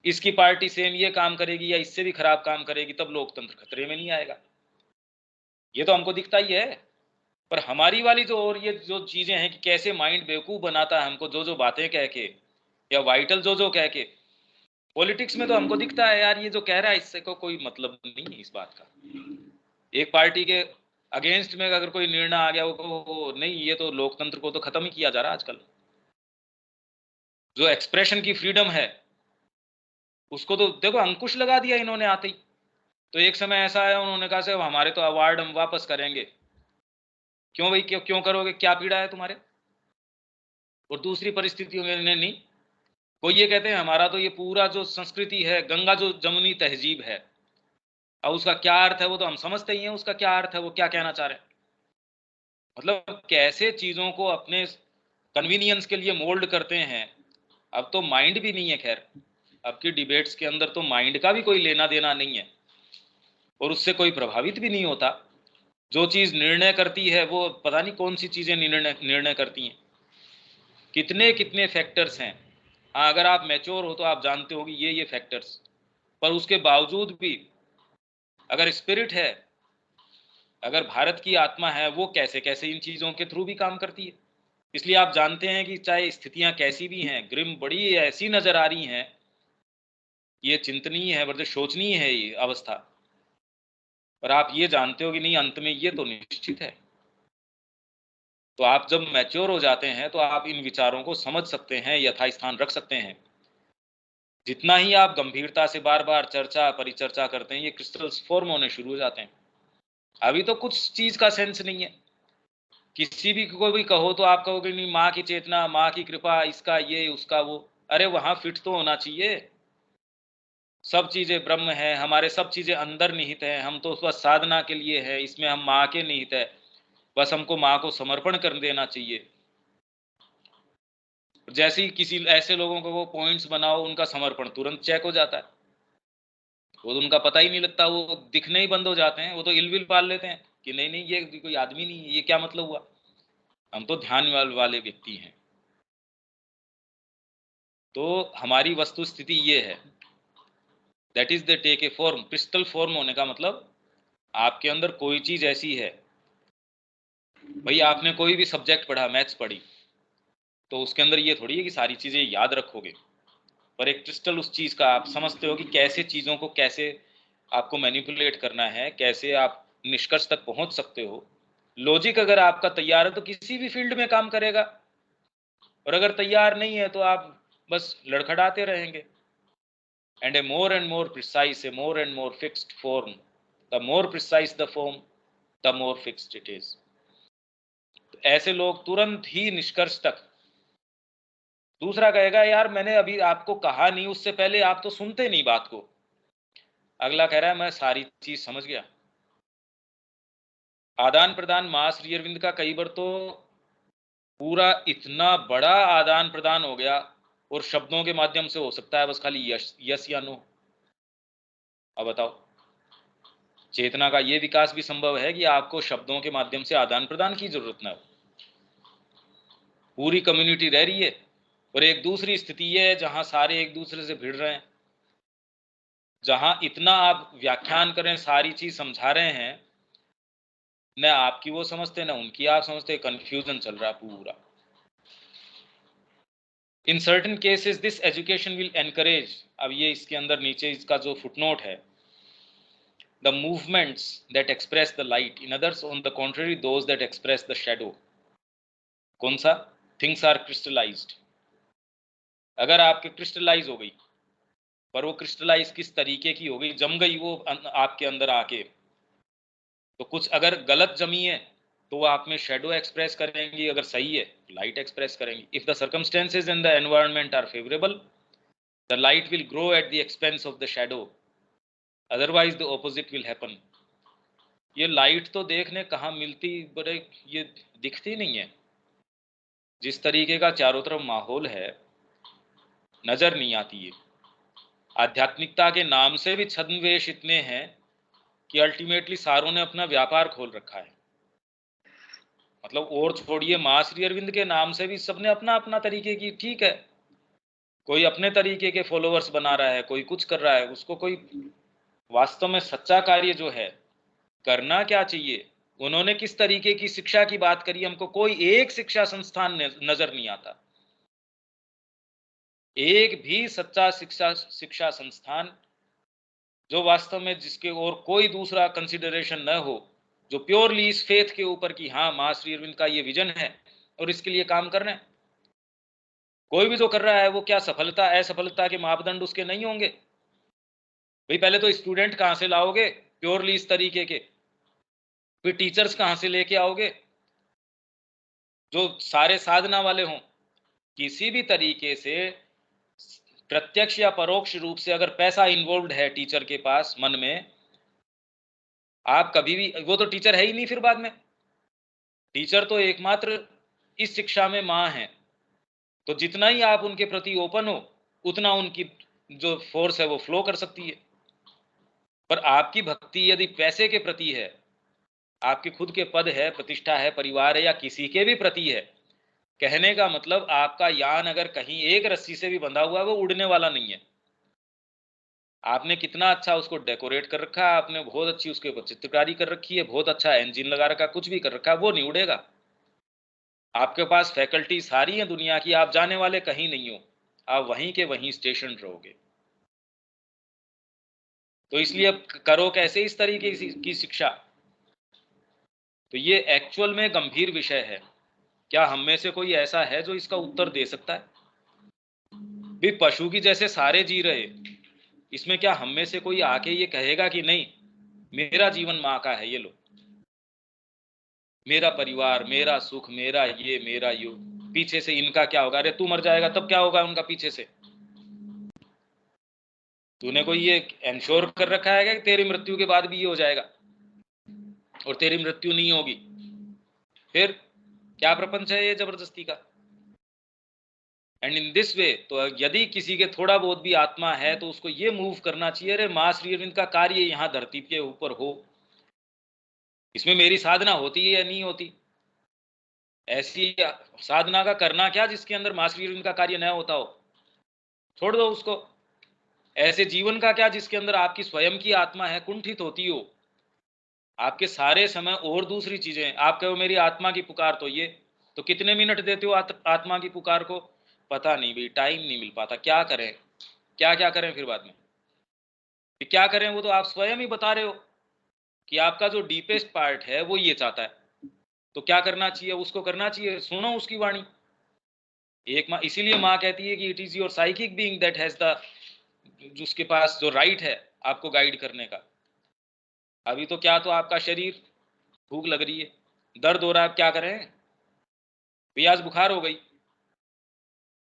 इसकी पार्टी सेम ये काम करेगी या इससे भी खराब काम करेगी तब लोकतंत्र खतरे में नहीं आएगा। ये तो हमको दिखता ही है। पर हमारी वाली जो और ये जो चीजें हैं कि कैसे माइंड बेवकूफ बनाता है हमको, जो जो बातें कह के या वाइटल जो जो कह के, पॉलिटिक्स में तो हमको दिखता है यार ये जो कह रहा है इससे को कोई मतलब नहीं है इस बात का। एक पार्टी के अगेंस्ट में अगर कोई निर्णय आ गया वो नहीं, ये तो लोकतंत्र को तो खत्म ही किया जा रहा है आजकल। जो एक्सप्रेशन की फ्रीडम है उसको तो देखो अंकुश लगा दिया इन्होंने आते ही। तो एक समय ऐसा है उन्होंने कहा साहब हमारे तो अवार्ड हम वापस करेंगे। क्यों भाई, क्यों करोगे, क्या पीड़ा है तुम्हारे? और दूसरी परिस्थितियों में नहीं, कोई ये कहते हैं हमारा तो ये पूरा जो संस्कृति है, गंगा जो जमुनी तहजीब है, अब उसका क्या अर्थ है वो तो हम समझते ही हैं, उसका क्या अर्थ है, वो क्या कहना चाह रहे हैं। मतलब कैसे चीजों को अपने कन्वीनियंस के लिए मोल्ड करते हैं। अब तो माइंड भी नहीं है, खैर अब की डिबेट्स के अंदर तो माइंड का भी कोई लेना देना नहीं है और उससे कोई प्रभावित भी नहीं होता। जो चीज निर्णय करती है वो पता नहीं कौन सी चीजें निर्णय करती हैं, कितने कितने फैक्टर्स हैं। हाँ अगर आप मैच्योर हो तो आप जानते हो कि ये फैक्टर्स, पर उसके बावजूद भी अगर स्पिरिट है, अगर भारत की आत्मा है, वो कैसे कैसे इन चीजों के थ्रू भी काम करती है। इसलिए आप जानते हैं कि चाहे स्थितियां कैसी भी हैं, ग्रिम बड़ी ऐसी नजर आ रही हैं, ये चिंतनीय है, बड़े शोचनीय है ये अवस्था, पर आप ये जानते हो कि नहीं, अंत में ये तो निश्चित है। तो आप जब मैच्योर हो जाते हैं तो आप इन विचारों को समझ सकते हैं, यथास्थान रख सकते हैं। जितना ही आप गंभीरता से बार बार चर्चा परिचर्चा करते हैं, ये क्रिस्टल्स फॉर्म होने शुरू हो जाते हैं। अभी तो कुछ चीज का सेंस नहीं है। किसी भी को भी कहो तो आप कहोगे नहीं, माँ की चेतना, माँ की कृपा, इसका ये उसका वो। अरे वहां फिट तो होना चाहिए। सब चीजें ब्रह्म है, हमारे सब चीजें अंदर निहित है, हम तो बस साधना के लिए है, इसमें हम माँ के निहित है, बस हमको माँ को समर्पण कर देना चाहिए। जैसे ही किसी ऐसे लोगों को वो पॉइंट्स बनाओ, उनका समर्पण तुरंत चेक हो जाता है, वो तो उनका पता ही नहीं लगता, वो दिखने ही बंद हो जाते हैं। वो तो इलविल पाल लेते हैं कि नहीं नहीं, ये कोई आदमी नहीं है, ये क्या मतलब हुआ, हम तो ध्यान वाले व्यक्ति हैं। तो हमारी वस्तु स्थिति ये है, that is the take a form. Crystal form होने का मतलब आपके अंदर कोई चीज ऐसी है, भाई आपने कोई भी सब्जेक्ट पढ़ा, मैथ्स पढ़ी, तो उसके अंदर ये थोड़ी है कि सारी चीजें याद रखोगे, पर एक क्रिस्टल उस चीज का आप समझते हो कि कैसे चीजों को, कैसे आपको मैनिपुलेट करना है, कैसे आप निष्कर्ष तक पहुंच सकते हो। लॉजिक अगर आपका तैयार है तो किसी भी फील्ड में काम करेगा, और अगर तैयार नहीं है तो आप बस लड़खड़ाते रहेंगे। And A more precise, A more and more fixed form, the more precise the form, the more fixed it is. ऐसे लोग तुरंत ही निष्कर्ष तक। दूसरा कहेगा, यार मैंने अभी आपको कहा नहीं, उससे पहले आप तो सुनते नहीं बात को। अगला कह रहा है, मैं सारी चीज समझ गया। आदान प्रदान मां श्री अरविंद का कई बार तो पूरा इतना बड़ा आदान प्रदान हो गया, और शब्दों के माध्यम से हो सकता है बस खाली यस यस या नो। अब बताओ, चेतना का ये विकास भी संभव है कि आपको शब्दों के माध्यम से आदान प्रदान की जरूरत ना हो। पूरी कम्युनिटी रह रही है, और एक दूसरी स्थिति ये है जहां सारे एक दूसरे से भिड़ रहे हैं, जहां इतना आप व्याख्यान करें, सारी चीज समझा रहे हैं, न आपकी वो समझते न उनकी आप समझते, कंफ्यूजन चल रहा पूरा। In certain cases this education will encourage, अब ये इसके अंदर नीचे इसका जो फुटनोट है, the movements that express the light, in others on the contrary those that express the shadow. कौन सा? Things are crystallised. अगर आपके क्रिस्टलाइज हो गई, पर वो क्रिस्टलाइज किस तरीके की हो गई, जम गई वो आपके अंदर आके, तो कुछ अगर गलत जमी है तो वो आप में शेडो एक्सप्रेस करेंगी, अगर सही है लाइट एक्सप्रेस करेंगी। If the circumstances in the environment are favourable, the light will grow at the expense of the shadow, otherwise the opposite will happen. ये लाइट तो देखने कहाँ मिलती, बड़े ये दिखती नहीं है। जिस तरीके का चारों तरफ माहौल है, नजर नहीं आती है। आध्यात्मिकता के नाम से भी छद्मवेश इतने हैं कि अल्टीमेटली सारों ने अपना व्यापार खोल रखा है। मतलब और छोड़िए, मां श्री अरविंद के नाम से भी सबने अपना अपना तरीके की, ठीक है, कोई अपने तरीके के फॉलोअर्स बना रहा है, कोई कुछ कर रहा है, उसको कोई वास्तव में सच्चा कार्य जो है करना क्या चाहिए, उन्होंने किस तरीके की शिक्षा की बात करी, हमको कोई एक शिक्षा संस्थान नजर नहीं आता। एक भी सच्चा शिक्षा संस्थान जो वास्तव में जिसके और कोई दूसरा कंसिडरेशन न हो, जो प्योरली इस फेथ के ऊपर कि हाँ मां श्री अरविंद का ये विजन है और इसके लिए काम करना है। कोई भी जो कर रहा है वो क्या सफलता असफलता के मापदंड उसके नहीं होंगे? भाई पहले तो स्टूडेंट कहां से लाओगे प्योरली इस तरीके के, फिर टीचर्स कहां से लेके आओगे जो सारे साधना वाले हों। किसी भी तरीके से प्रत्यक्ष या परोक्ष रूप से अगर पैसा इन्वॉल्व है टीचर के पास मन में, आप कभी भी, वो तो टीचर है ही नहीं फिर बाद में। टीचर तो एकमात्र इस शिक्षा में मां है, तो जितना ही आप उनके प्रति ओपन हो उतना उनकी जो फोर्स है वो फ्लो कर सकती है। पर आपकी भक्ति यदि पैसे के प्रति है, आपके खुद के पद है, प्रतिष्ठा है, परिवार है, या किसी के भी प्रति है, कहने का मतलब आपका यान अगर कहीं एक रस्सी से भी बंधा हुआ है वो उड़ने वाला नहीं है। आपने कितना अच्छा उसको डेकोरेट कर रखा है, आपने बहुत अच्छी उसके ऊपर चित्रकारी कर रखी है, बहुत अच्छा इंजन लगा रखा, कुछ भी कर रखा है, वो नहीं उड़ेगा। आपके पास फैकल्टी सारी है दुनिया की, आप जाने वाले कहीं नहीं हो, आप वहीं के वहीं स्टेशन रहोगे। तो इसलिए अब करो कैसे इस तरीके की शिक्षा? तो ये एक्चुअल में गंभीर विषय है। क्या हम में से कोई ऐसा है जो इसका उत्तर दे सकता है? भी पशु की जैसे सारे जी रहे, इसमें क्या हम में से कोई आके ये कहेगा कि नहीं मेरा जीवन माँ का है, ये लो मेरा परिवार, मेरा सुख, मेरा ये, मेरा यू, पीछे से इनका क्या होगा? अरे तू मर जाएगा तब क्या होगा उनका पीछे से? तूने कोई ये इंश्योर कर रखा है कि तेरी मृत्यु के बाद भी ये हो जाएगा और तेरी मृत्यु नहीं होगी? फिर क्या प्रपंच है ये जबरदस्ती का? एंड इन दिस वे, तो यदि किसी के थोड़ा बहुत भी आत्मा है तो उसको ये मूव करना चाहिए, अरे माँ श्री अरविंद का कार्य यहाँ धरती के ऊपर हो, इसमें मेरी साधना होती है या नहीं होती? ऐसी साधना का करना क्या जिसके अंदर माँ श्री अरविंद का कार्य न होता हो? छोड़ दो उसको। ऐसे जीवन का क्या जिसके अंदर आपकी स्वयं की आत्मा है कुंठित होती हो? आपके सारे समय और दूसरी चीजें, आप कहो मेरी आत्मा की पुकार, तो ये तो कितने मिनट देते हो आत्मा की पुकार को? पता नहीं भाई, टाइम नहीं मिल पाता। क्या करें, क्या क्या करें फिर बाद में? क्या करें वो तो आप स्वयं ही बता रहे हो कि आपका जो डीपेस्ट पार्ट है वो ये चाहता है। तो क्या करना चाहिए? उसको करना चाहिए, सुनो उसकी वाणी। एक माँ, इसीलिए माँ कहती है कि it is your psychic being that has the, जिसके पास जो राइट है आपको गाइड करने का। अभी तो क्या, तो आपका शरीर, भूख लग रही है, दर्द हो रहा है, आप क्या करें? भी आज बुखार हो गई,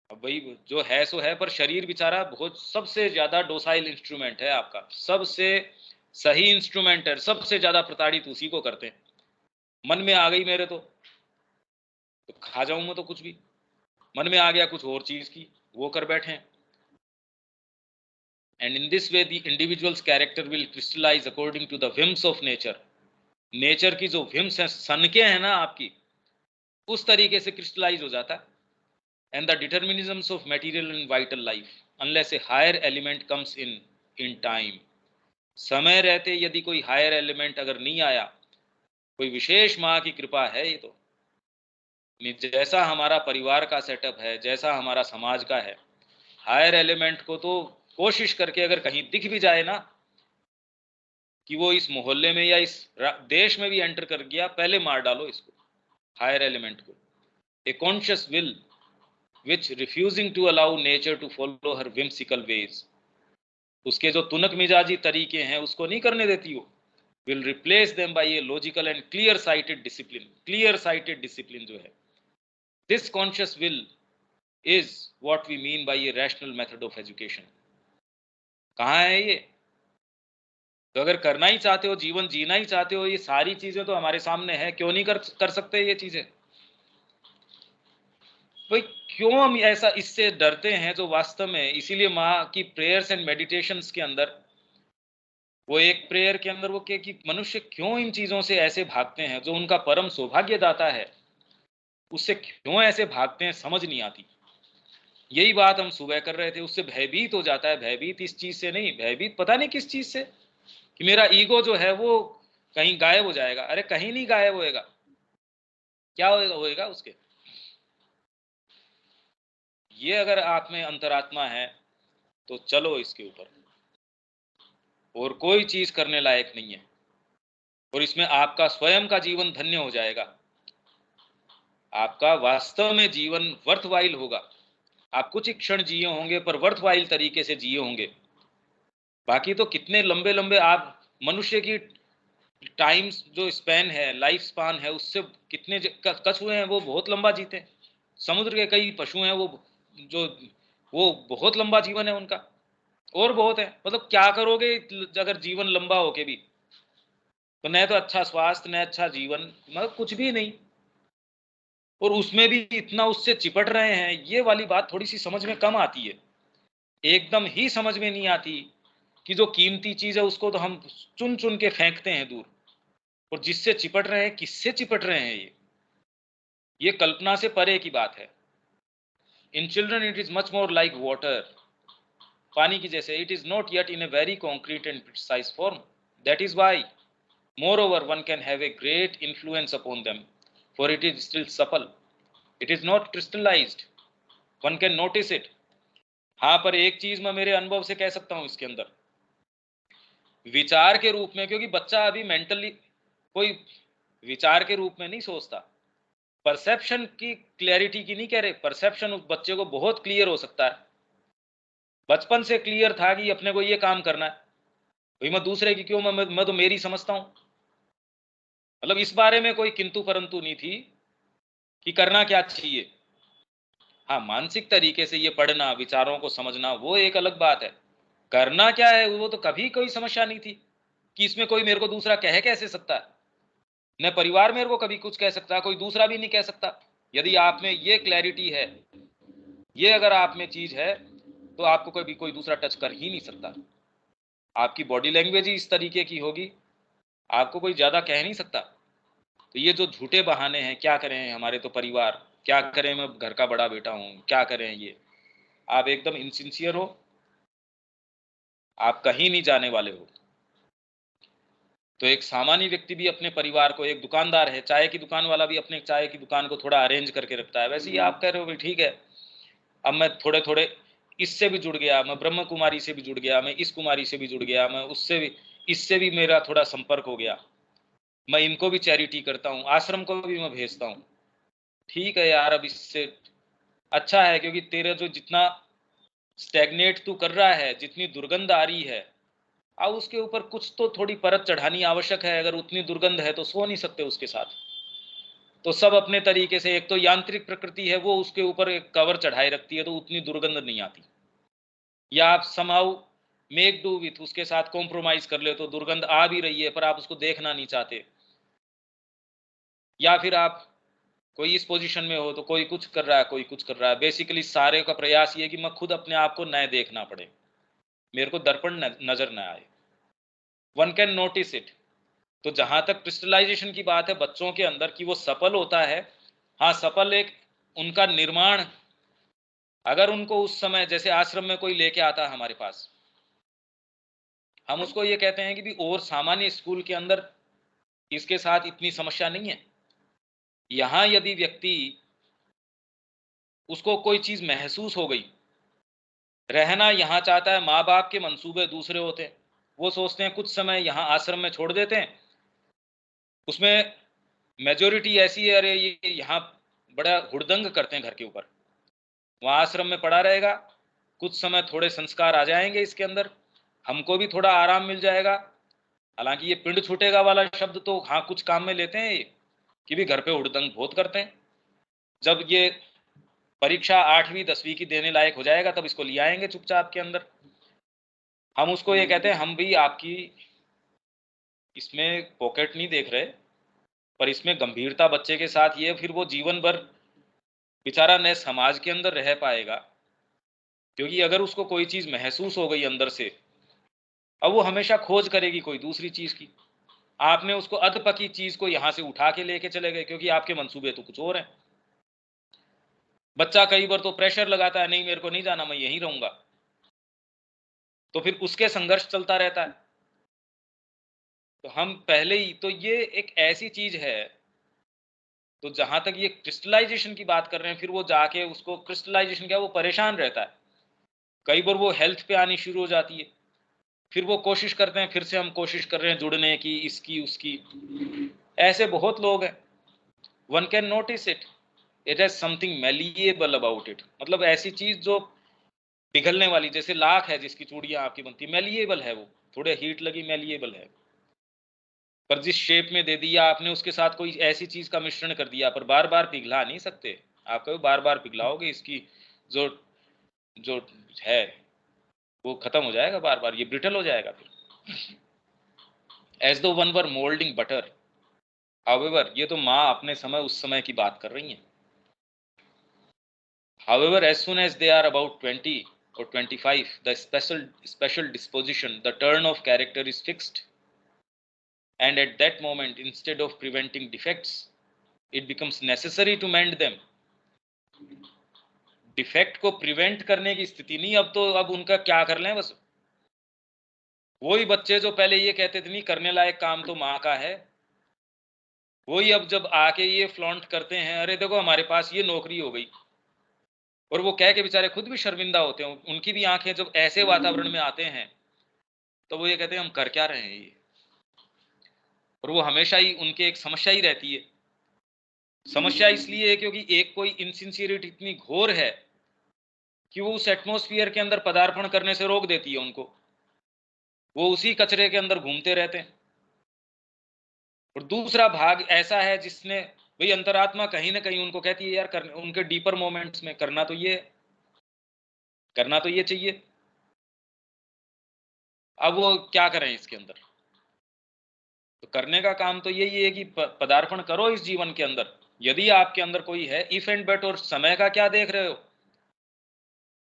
अब वही जो है सो है, पर शरीर बेचारा बहुत सबसे ज्यादा डोसाइल इंस्ट्रूमेंट है आपका, सबसे सही इंस्ट्रूमेंट है, सबसे ज्यादा प्रताड़ित उसी को करते हैं। मन में आ गई मेरे तो खा जाऊं मैं तो कुछ भी, मन में आ गया कुछ और चीज की, वो कर बैठे हैं। And in this way the individual's character will crystallise according to the whims of nature. Nature की जो whims है, सनके हैं ना आपकी, उस तरीके से क्रिस्टलाइज हो जाता है। And the determinisms of material and vital life unless a higher element comes in time. समय रहते यदि कोई हायर एलिमेंट अगर नहीं आया, कोई विशेष माँ की कृपा है ये तो, जैसा हमारा परिवार का सेटअप है, जैसा हमारा समाज का है, हायर एलिमेंट को तो कोशिश करके अगर कहीं दिख भी जाए ना कि वो इस मोहल्ले में या इस देश में भी एंटर कर गया, पहले मार डालो इसको, हायर एलिमेंट को। A conscious will which refusing to allow nature to follow her whimsical ways, उसके जो तुनक मिजाजी तरीके हैं उसको नहीं करने देती हो, will replace them by a logical and clear sighted discipline। clear sighted discipline जो है, this conscious will is what we mean by a rational method of education। कहाँ है ये? तो अगर करना ही चाहते हो, जीवन जीना ही चाहते हो, ये सारी चीजें तो हमारे सामने है, क्यों नहीं कर सकते ये चीजें? भाई क्यों हम ऐसा इससे डरते हैं जो वास्तव में, इसीलिए माँ की प्रेयर्स एंड मेडिटेशंस के अंदर, वो एक प्रेयर के अंदर वो क्या कि मनुष्य क्यों इन चीजों से ऐसे भागते हैं, जो उनका परम सौभाग्यदाता है उससे क्यों ऐसे भागते हैं, समझ नहीं आती। यही बात हम सुबह कर रहे थे, उससे भयभीत हो जाता है। भयभीत इस चीज से नहीं, भयभीत पता नहीं किस चीज से, कि मेरा ईगो जो है वो कहीं गायब हो जाएगा। अरे कहीं नहीं गायब होएगा, क्या होएगा उसके? ये अगर आप में अंतरात्मा है तो चलो इसके ऊपर, और कोई चीज करने लायक नहीं है, और इसमें आपका स्वयं का जीवन धन्य हो जाएगा, आपका वास्तव में जीवन वर्थवाइल होगा। आप कुछ ही क्षण जिए होंगे पर वर्थवाइल तरीके से जिए होंगे। बाकी तो कितने लंबे लंबे आप, मनुष्य की टाइम्स जो स्पैन है, लाइफ स्पान है, उससे कितने कछुए हैं वो बहुत लंबा जीते हैं। समुद्र के कई पशु हैं जो वो बहुत लंबा जीवन है उनका, और बहुत है। मतलब क्या करोगे अगर जीवन लंबा होके भी, तो न तो अच्छा स्वास्थ्य, न अच्छा जीवन, मतलब कुछ भी नहीं, और उसमें भी इतना उससे चिपट रहे हैं। ये वाली बात थोड़ी सी समझ में कम आती है, एकदम ही समझ में नहीं आती कि जो कीमती चीज है उसको तो हम चुन चुन के फेंकते हैं दूर, और जिससे चिपट रहे हैं, किससे चिपट रहे हैं, ये कल्पना से परे की बात है। In children it is much more like water, पानी की जैसे, it is not yet in a very concrete and precise form, that is why moreover one can have a great influence upon them, for it is still supple। It is not crystallised, one can notice it. हाँ, पर एक चीज मैं मेरे अनुभव से कह सकता हूं इसके अंदर, विचार के रूप में, क्योंकि बच्चा अभी मेंटली कोई विचार के रूप में नहीं सोचता, परसेप्शन की क्लैरिटी की नहीं कह रहे, परसेप्शन उस बच्चे को बहुत क्लियर हो सकता है। बचपन से क्लियर था कि अपने को ये काम करना है, भाई मैं दूसरे की क्यों, मैं तो मेरी समझता हूं। मतलब इस बारे में कोई किंतु परंतु नहीं थी कि करना क्या चाहिए। हाँ, मानसिक तरीके से ये पढ़ना, विचारों को समझना, वो एक अलग बात है। करना क्या है वो तो कभी कोई समस्या नहीं थी कि इसमें कोई मेरे को दूसरा कह कैसे सकता है, न परिवार मेरे को कभी कुछ कह सकता, कोई दूसरा भी नहीं कह सकता। यदि आप में ये क्लैरिटी है, ये अगर आप में चीज है, तो आपको कभी कोई दूसरा टच कर ही नहीं सकता। आपकी बॉडी लैंग्वेज ही इस तरीके की होगी, आपको कोई ज्यादा कह नहीं सकता। तो ये जो झूठे बहाने हैं, क्या करें हमारे तो परिवार, क्या करें मैं घर का बड़ा बेटा हूं, क्या करें, ये आप एकदम इनसिंसियर हो, आप कहीं नहीं जाने वाले हो। तो एक सामान्य व्यक्ति भी अपने परिवार को, एक दुकानदार है, चाय की दुकान वाला भी अपने चाय की दुकान को थोड़ा अरेंज करके रखता है, वैसे ही आप कह रहे हो भाई ठीक है, अब मैं थोड़े थोड़े इससे भी जुड़ गया, मैं ब्रह्म कुमारी से भी जुड़ गया, मैं इस कुमारी से भी जुड़ गया, मैं उससे भी, इससे भी मेरा थोड़ा संपर्क हो गया, मैं इनको भी चैरिटी करता हूँ, आश्रम को भी मैं भेजता हूँ। ठीक है यार, अब इससे अच्छा है, क्योंकि तेरा जो जितना स्टैग्नेट तू कर रहा है, जितनी दुर्गंध आ रही है, अब उसके ऊपर कुछ तो थोड़ी परत चढ़ानी आवश्यक है। अगर उतनी दुर्गंध है तो सो नहीं सकते उसके साथ। तो सब अपने तरीके से, एक तो यांत्रिक प्रकृति है, वो उसके ऊपर एक कवर चढ़ाई रखती है, तो उतनी दुर्गंध नहीं आती। या आप समहाउ मेक डू विथ, उसके साथ कॉम्प्रोमाइज कर ले, तो दुर्गंध आ भी रही है पर आप उसको देखना नहीं चाहते। या फिर आप कोई इस पोजीशन में हो तो कोई कुछ कर रहा है, कोई कुछ कर रहा है, बेसिकली सारे का प्रयास ये कि मैं खुद अपने आप को न देखना पड़े, मेरे को दर्पण नजर न आए, वन कैन नोटिस इट। तो जहां तक क्रिस्टलाइजेशन की बात है बच्चों के अंदर कि वो सफल होता है, हाँ सफल, एक उनका निर्माण, अगर उनको उस समय जैसे आश्रम में कोई लेके आता है हमारे पास, हम उसको ये कहते हैं कि भी और सामान्य स्कूल के अंदर इसके साथ इतनी समस्या नहीं है। यहां यदि व्यक्ति, उसको कोई चीज महसूस हो गई, रहना यहाँ चाहता है, माँ बाप के मंसूबे दूसरे होते हैं, वो सोचते हैं कुछ समय यहाँ आश्रम में छोड़ देते हैं, उसमें मेजोरिटी ऐसी है, अरे ये यहाँ बड़ा हुड़दंग करते हैं घर के ऊपर, वहाँ आश्रम में पड़ा रहेगा, कुछ समय थोड़े संस्कार आ जाएंगे इसके अंदर, हमको भी थोड़ा आराम मिल जाएगा। हालांकि ये पिंड छूटेगा वाला शब्द तो हाँ कुछ काम में लेते हैं ये, कि भी घर पे हुड़दंग बहुत करते हैं। जब ये परीक्षा 8वीं 10वीं की देने लायक हो जाएगा तब इसको ले आएंगे चुपचाप के अंदर। हम उसको ये कहते हैं, हम भी आपकी इसमें पॉकेट नहीं देख रहे, पर इसमें गंभीरता बच्चे के साथ ये, फिर वो जीवन भर बेचारा न समाज के अंदर रह पाएगा, क्योंकि अगर उसको कोई चीज महसूस हो गई अंदर से, अब वो हमेशा खोज करेगी कोई दूसरी चीज की। आपने उसको अधपकी चीज को यहां से उठा के लेके चले गए, क्योंकि आपके मंसूबे तो कुछ और हैं। बच्चा कई बार तो प्रेशर लगाता है, नहीं मेरे को नहीं जाना, मैं यहीं रहूंगा, तो फिर उसके संघर्ष चलता रहता है। तो हम पहले ही तो, ये एक ऐसी चीज है, तो जहां तक ये क्रिस्टलाइजेशन की बात कर रहे हैं, फिर वो जाके उसको क्रिस्टलाइजेशन क्या, वो परेशान रहता है, कई बार वो हेल्थ पे आनी शुरू हो जाती है, फिर वो कोशिश करते हैं, फिर से हम कोशिश कर रहे हैं जुड़ने की, इसकी उसकी, ऐसे बहुत लोग हैं। One can notice it, it has something malleable about it, मतलब ऐसी चीज जो पिघलने वाली, जैसे लाख है जिसकी चूड़ियां आपकी बनती, मैलिएबल है वो, थोड़े हीट लगी मैलिएबल है, पर जिस शेप में दे दिया आपने, उसके साथ कोई ऐसी चीज का मिश्रण कर दिया, पर बार बार पिघला नहीं सकते आप, कभी बार बार पिघलाओगे इसकी जो जो है वो खत्म हो जाएगा, बार बार ये ब्रिटल हो जाएगा फिर, एज दो वन वर मोल्डिंग बटर। हाउएवर, ये तो माँ अपने समय उस समय की बात कर रही हैं। However, as soon as they are about 20 or 25, the special disposition, the turn of character is fixed, and at that moment, instead of preventing defects, it becomes necessary to mend them. Defect को prevent करने की स्थिति नहीं, अब तो अब उनका क्या कर लें, बस वही बच्चे जो पहले ये कहते थे नहीं करने लायक काम तो माँ का है, वही अब जब आके ये फ्लॉन्ट करते हैं, अरे देखो हमारे पास ये नौकरी हो गई, और वो कह के बेचारे खुद भी शर्मिंदा होते हैं, उनकी भी आंखें जब ऐसे वातावरण में आते हैं तो वो ये कहते हैं हम कर क्या रहे हैं ये, और वो हमेशा ही उनके एक समस्या ही रहती है। समस्या इसलिए है क्योंकि एक कोई इनसिंसियरिटी इतनी घोर है कि वो उस एटमॉस्फेयर के अंदर पदार्पण करने से रोक देती है उनको, वो उसी कचरे के अंदर घूमते रहते हैं। और दूसरा भाग ऐसा है जिसने भाई अंतरात्मा कहीं ना कहीं उनको कहती है यार करने, उनके डीपर मोमेंट्स में करना तो ये चाहिए। अब वो क्या करें इसके अंदर, तो करने का काम तो यही है कि पदार्पण करो इस जीवन के अंदर। यदि आपके अंदर कोई है, इफ एंड बट और समय का क्या देख रहे हो,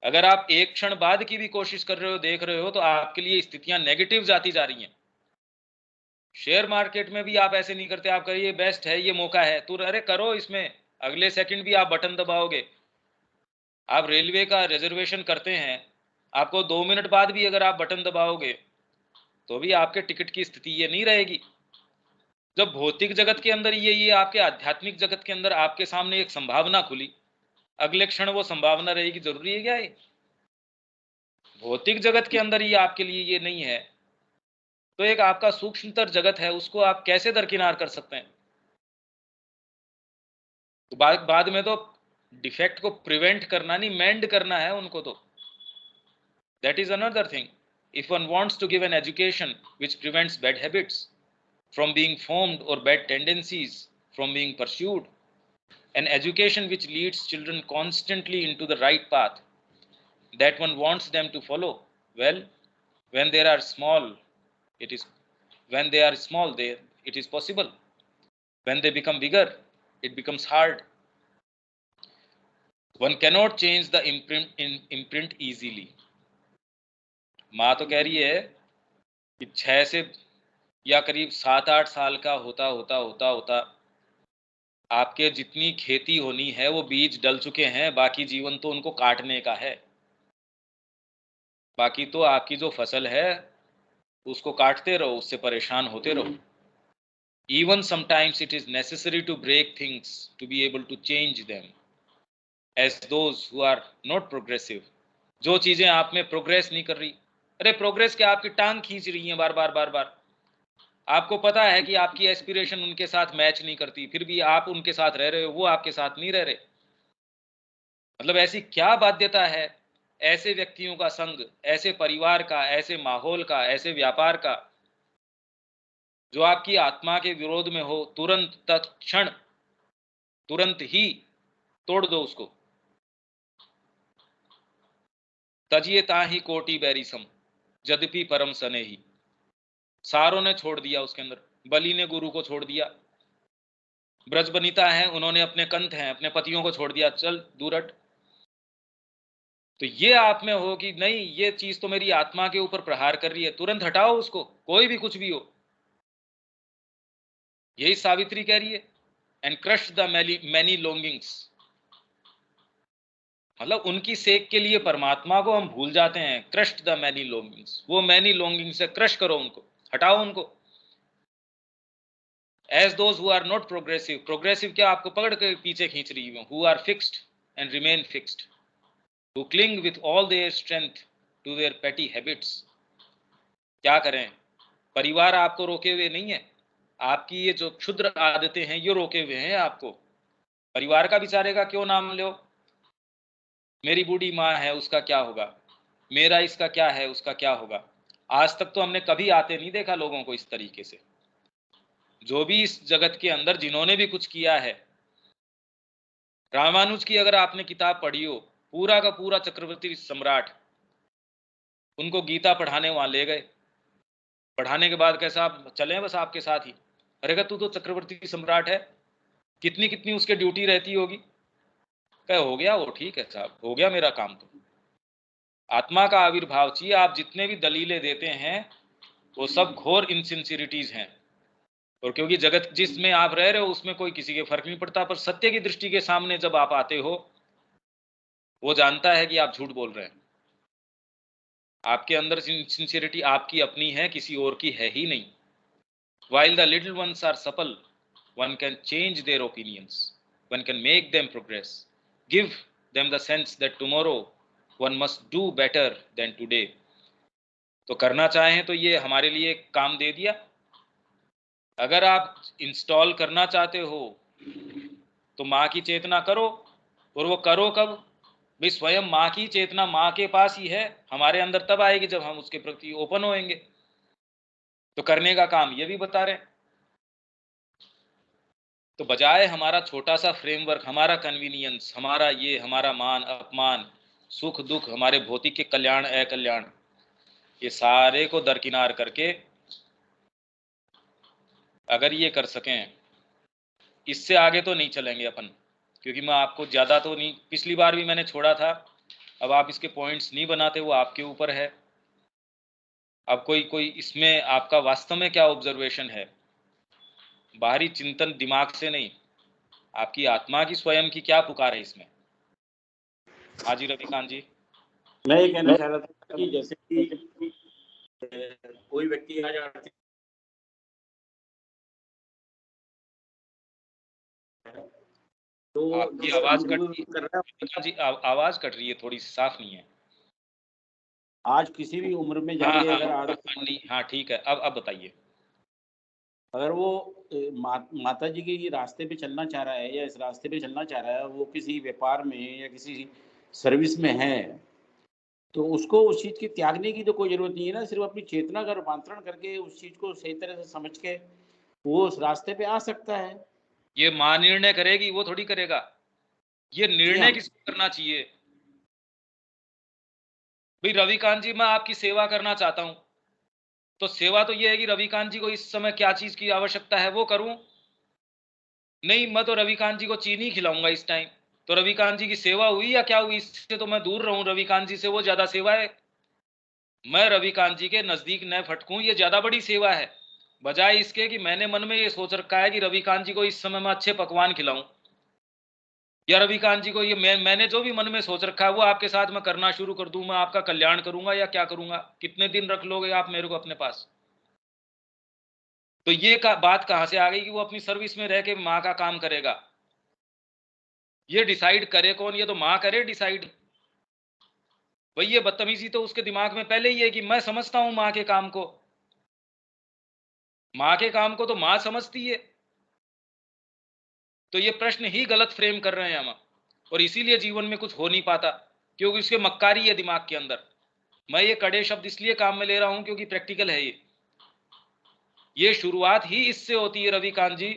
अगर आप एक क्षण बाद की भी कोशिश कर रहे हो, देख रहे हो, तो आपके लिए स्थितियां नेगेटिव जाती जा रही हैं। शेयर मार्केट में भी आप ऐसे नहीं करते, आप करिए बेस्ट है, ये मौका है, तो अरे करो इसमें, अगले सेकंड भी आप बटन दबाओगे। आप रेलवे का रिजर्वेशन करते हैं, आपको 2 मिनट बाद भी अगर आप बटन दबाओगे तो भी आपके टिकट की स्थिति ये नहीं रहेगी। जब भौतिक जगत के अंदर ये आपके आध्यात्मिक जगत के अंदर आपके सामने एक संभावना खुली, अगले क्षण वो संभावना रहेगी, जरूरी है क्या ये? भौतिक जगत के अंदर ये आपके लिए ये नहीं है, तो एक आपका सूक्ष्मतर जगत है, उसको आप कैसे दरकिनार कर सकते हैं? तो बाद में तो डिफेक्ट को प्रिवेंट करना नहीं, मेंड करना है उनको। तो that is another thing. If one wants to give an education which prevents bad habits from being formed or bad tendencies from being pursued, an education which leads children constantly into the right path that one wants them to follow, well, when they are small, it is when they are small they it is possible. When they become bigger, it becomes hard. One cannot change the imprint easily. माँ तो कह रही है कि 6 से या करीब 7-8 साल का होता आपके जितनी खेती होनी है वो बीज डल चुके हैं, बाकी जीवन तो उनको काटने का है। बाकी तो आपकी जो फसल है उसको काटते रहो, उससे परेशान होते रहो। Even sometimes it is necessary to break things to be able to change them, as those who are not progressive. जो चीजें आप में प्रोग्रेस नहीं कर रही, अरे प्रोग्रेस क्या, आपकी टांग खींच रही है बार बार। आपको पता है कि आपकी एस्पिरेशन उनके साथ मैच नहीं करती, फिर भी आप उनके साथ रह रहे हो, वो आपके साथ नहीं रह रहे। मतलब ऐसी क्या बाध्यता है ऐसे व्यक्तियों का संग, ऐसे परिवार का, ऐसे माहौल का, ऐसे व्यापार का, जो आपकी आत्मा के विरोध में हो, तुरंत तत्क्षण तुरंत ही तोड़ दो उसको। तजिए ताही कोटि बैरिसम यद्यपि परम सने ही। सारों ने छोड़ दिया उसके अंदर, बलि ने गुरु को छोड़ दिया, ब्रज बनिता है, उन्होंने अपने कंठ हैं, अपने पतियों को छोड़ दिया, चल दूर हट। तो ये आप में हो कि नहीं, ये चीज तो मेरी आत्मा के ऊपर प्रहार कर रही है, तुरंत हटाओ उसको, कोई भी कुछ भी हो। यही सावित्री कह रही है, and crush the many longings. मतलब उनकी सेक के लिए परमात्मा को हम भूल जाते हैं। क्रश द मैनी लॉन्गिंग्स, वो मैनी लॉन्गिंग्स से क्रश करो उनको, हटाओ उनको। As those who are not progressive, progressive क्या आपको पकड़ के पीछे खींच रही है, who are fixed and remain fixed, who cling with all their strength to their petty habits. क्या करें, परिवार आपको रोके हुए नहीं है, आपकी ये जो क्षुद्र आदतें हैं ये रोके हुए हैं आपको। परिवार का बेचारे का क्यों नाम लो, मेरी बूढ़ी माँ है उसका क्या होगा, मेरा इसका क्या है उसका क्या होगा। आज तक तो हमने कभी आते नहीं देखा लोगों को इस तरीके से। जो भी इस जगत के अंदर जिन्होंने भी कुछ किया है, रामानुज की अगर आपने किताब पढ़ी हो, पूरा का पूरा चक्रवर्ती सम्राट, उनको गीता पढ़ाने वहां ले गए, पढ़ाने के बाद कैसा आप चले बस आपके साथ ही, अरे तू तो चक्रवर्ती सम्राट है, कितनी कितनी उसके ड्यूटी रहती होगी। कह हो गया वो, ठीक है साहब, हो गया मेरा काम। तो आत्मा का आविर्भाव चाहिए। आप जितने भी दलीलें देते हैं वो सब घोर इनसिंसियरिटीज हैं, और क्योंकि जगत जिसमें आप रह रहे हो उसमें कोई किसी के फर्क नहीं पड़ता, पर सत्य की दृष्टि के सामने जब आप आते हो, वो जानता है कि आप झूठ बोल रहे हैं। आपके अंदर सिंसियरिटी आपकी अपनी है, किसी और की है ही नहीं। While the little ones are supple, one can change their opinions, one can make them progress, give them the sense that tomorrow one must do better than today. तो करना चाहें तो ये हमारे लिए काम दे दिया। अगर आप इंस्टॉल करना चाहते हो तो माँ की चेतना करो, और वो करो कब भाई? स्वयं माँ की चेतना माँ के पास ही है, हमारे अंदर तब आएगी जब हम उसके प्रति ओपन होएंगे। तो करने का काम ये भी बता रहे हैं। तो बजाय हमारा छोटा सा फ्रेमवर्क, हमारा कन्वीनियंस, हमारा ये, हमारा मान अपमान, सुख दुख, हमारे भौतिक के कल्याण अकल्याण, ये सारे को दरकिनार करके अगर ये कर सकें, इससे आगे तो नहीं चलेंगे अपन, क्योंकि मैं आपको ज़्यादा तो नहीं, पिछली बार भी मैंने छोड़ा था, अब आप इसके पॉइंट्स नहीं बनाते, वो आपके ऊपर है। अब कोई इसमें आपका वास्तव में क्या ऑब्जर्वेशन है? बाहरी चिंतन दिमाग से नहीं, आपकी आत्मा की स्वयं की क्या पुकार है इसमें? हाँ जी रविकांत जी। मैं ये कहना चाह रहा था कि जैसे कि कोई व्यक्ति आ जाते तो आपकी आवाज कट रही है, आवाज कट रही है, थोड़ी सी साफ नहीं है। आज किसी भी उम्र में जाके हाँ ठीक है, अब बताइए। अगर वो माता जी के रास्ते पे चलना चाह रहा है या इस रास्ते पे चलना चाह रहा है, वो किसी व्यापार में या किसी सर्विस में है, तो उसको उस चीज के त्यागने की तो कोई जरूरत नहीं है ना। सिर्फ अपनी चेतना का रूपांतरण करके उस चीज को सही तरह से समझ के वो उस रास्ते पे आ सकता है। ये माँ निर्णय करेगी, वो थोड़ी करेगा। ये निर्णय किसको करना चाहिए? भाई रविकांत जी, मैं आपकी सेवा करना चाहता हूं, तो सेवा तो ये है कि रविकांत जी को इस समय क्या चीज की आवश्यकता है वो करूं। नहीं, मैं तो रविकांत जी को चीनी खिलाऊंगा इस टाइम, तो रविकांत जी की सेवा हुई या क्या हुई? इससे तो मैं दूर रहूं रविकांत जी से, वो ज्यादा सेवा है। मैं रविकांत जी के नजदीक न फटकूं, ये ज्यादा बड़ी सेवा है, बजाय इसके कि मैंने मन में ये सोच रखा है कि रविकांत जी को इस समय मैं अच्छे पकवान खिलाऊं, या रविकांत जी को ये मैंने जो भी मन में सोच रखा है वो आपके साथ मैं करना शुरू कर दूं, मैं आपका कल्याण करूंगा या क्या करूंगा? कितने दिन रख लोगे आप मेरे को अपने पास? तो ये बात कहां से आ गई कि वो अपनी सर्विस में रह के माँ का काम करेगा? ये डिसाइड करे कौन? ये तो माँ करे डिसाइड। भाई ये बदतमीजी तो उसके दिमाग में पहले ही है कि मैं समझता हूं माँ के काम को, माँ के काम को तो माँ समझती है। तो ये प्रश्न ही गलत फ्रेम कर रहे हैं हम, और इसीलिए जीवन में कुछ हो नहीं पाता, क्योंकि उसके मक्कारी है दिमाग के अंदर। मैं ये कड़े शब्द इसलिए काम में ले रहा हूं क्योंकि प्रैक्टिकल है ये शुरुआत ही इससे होती है रविकांत जी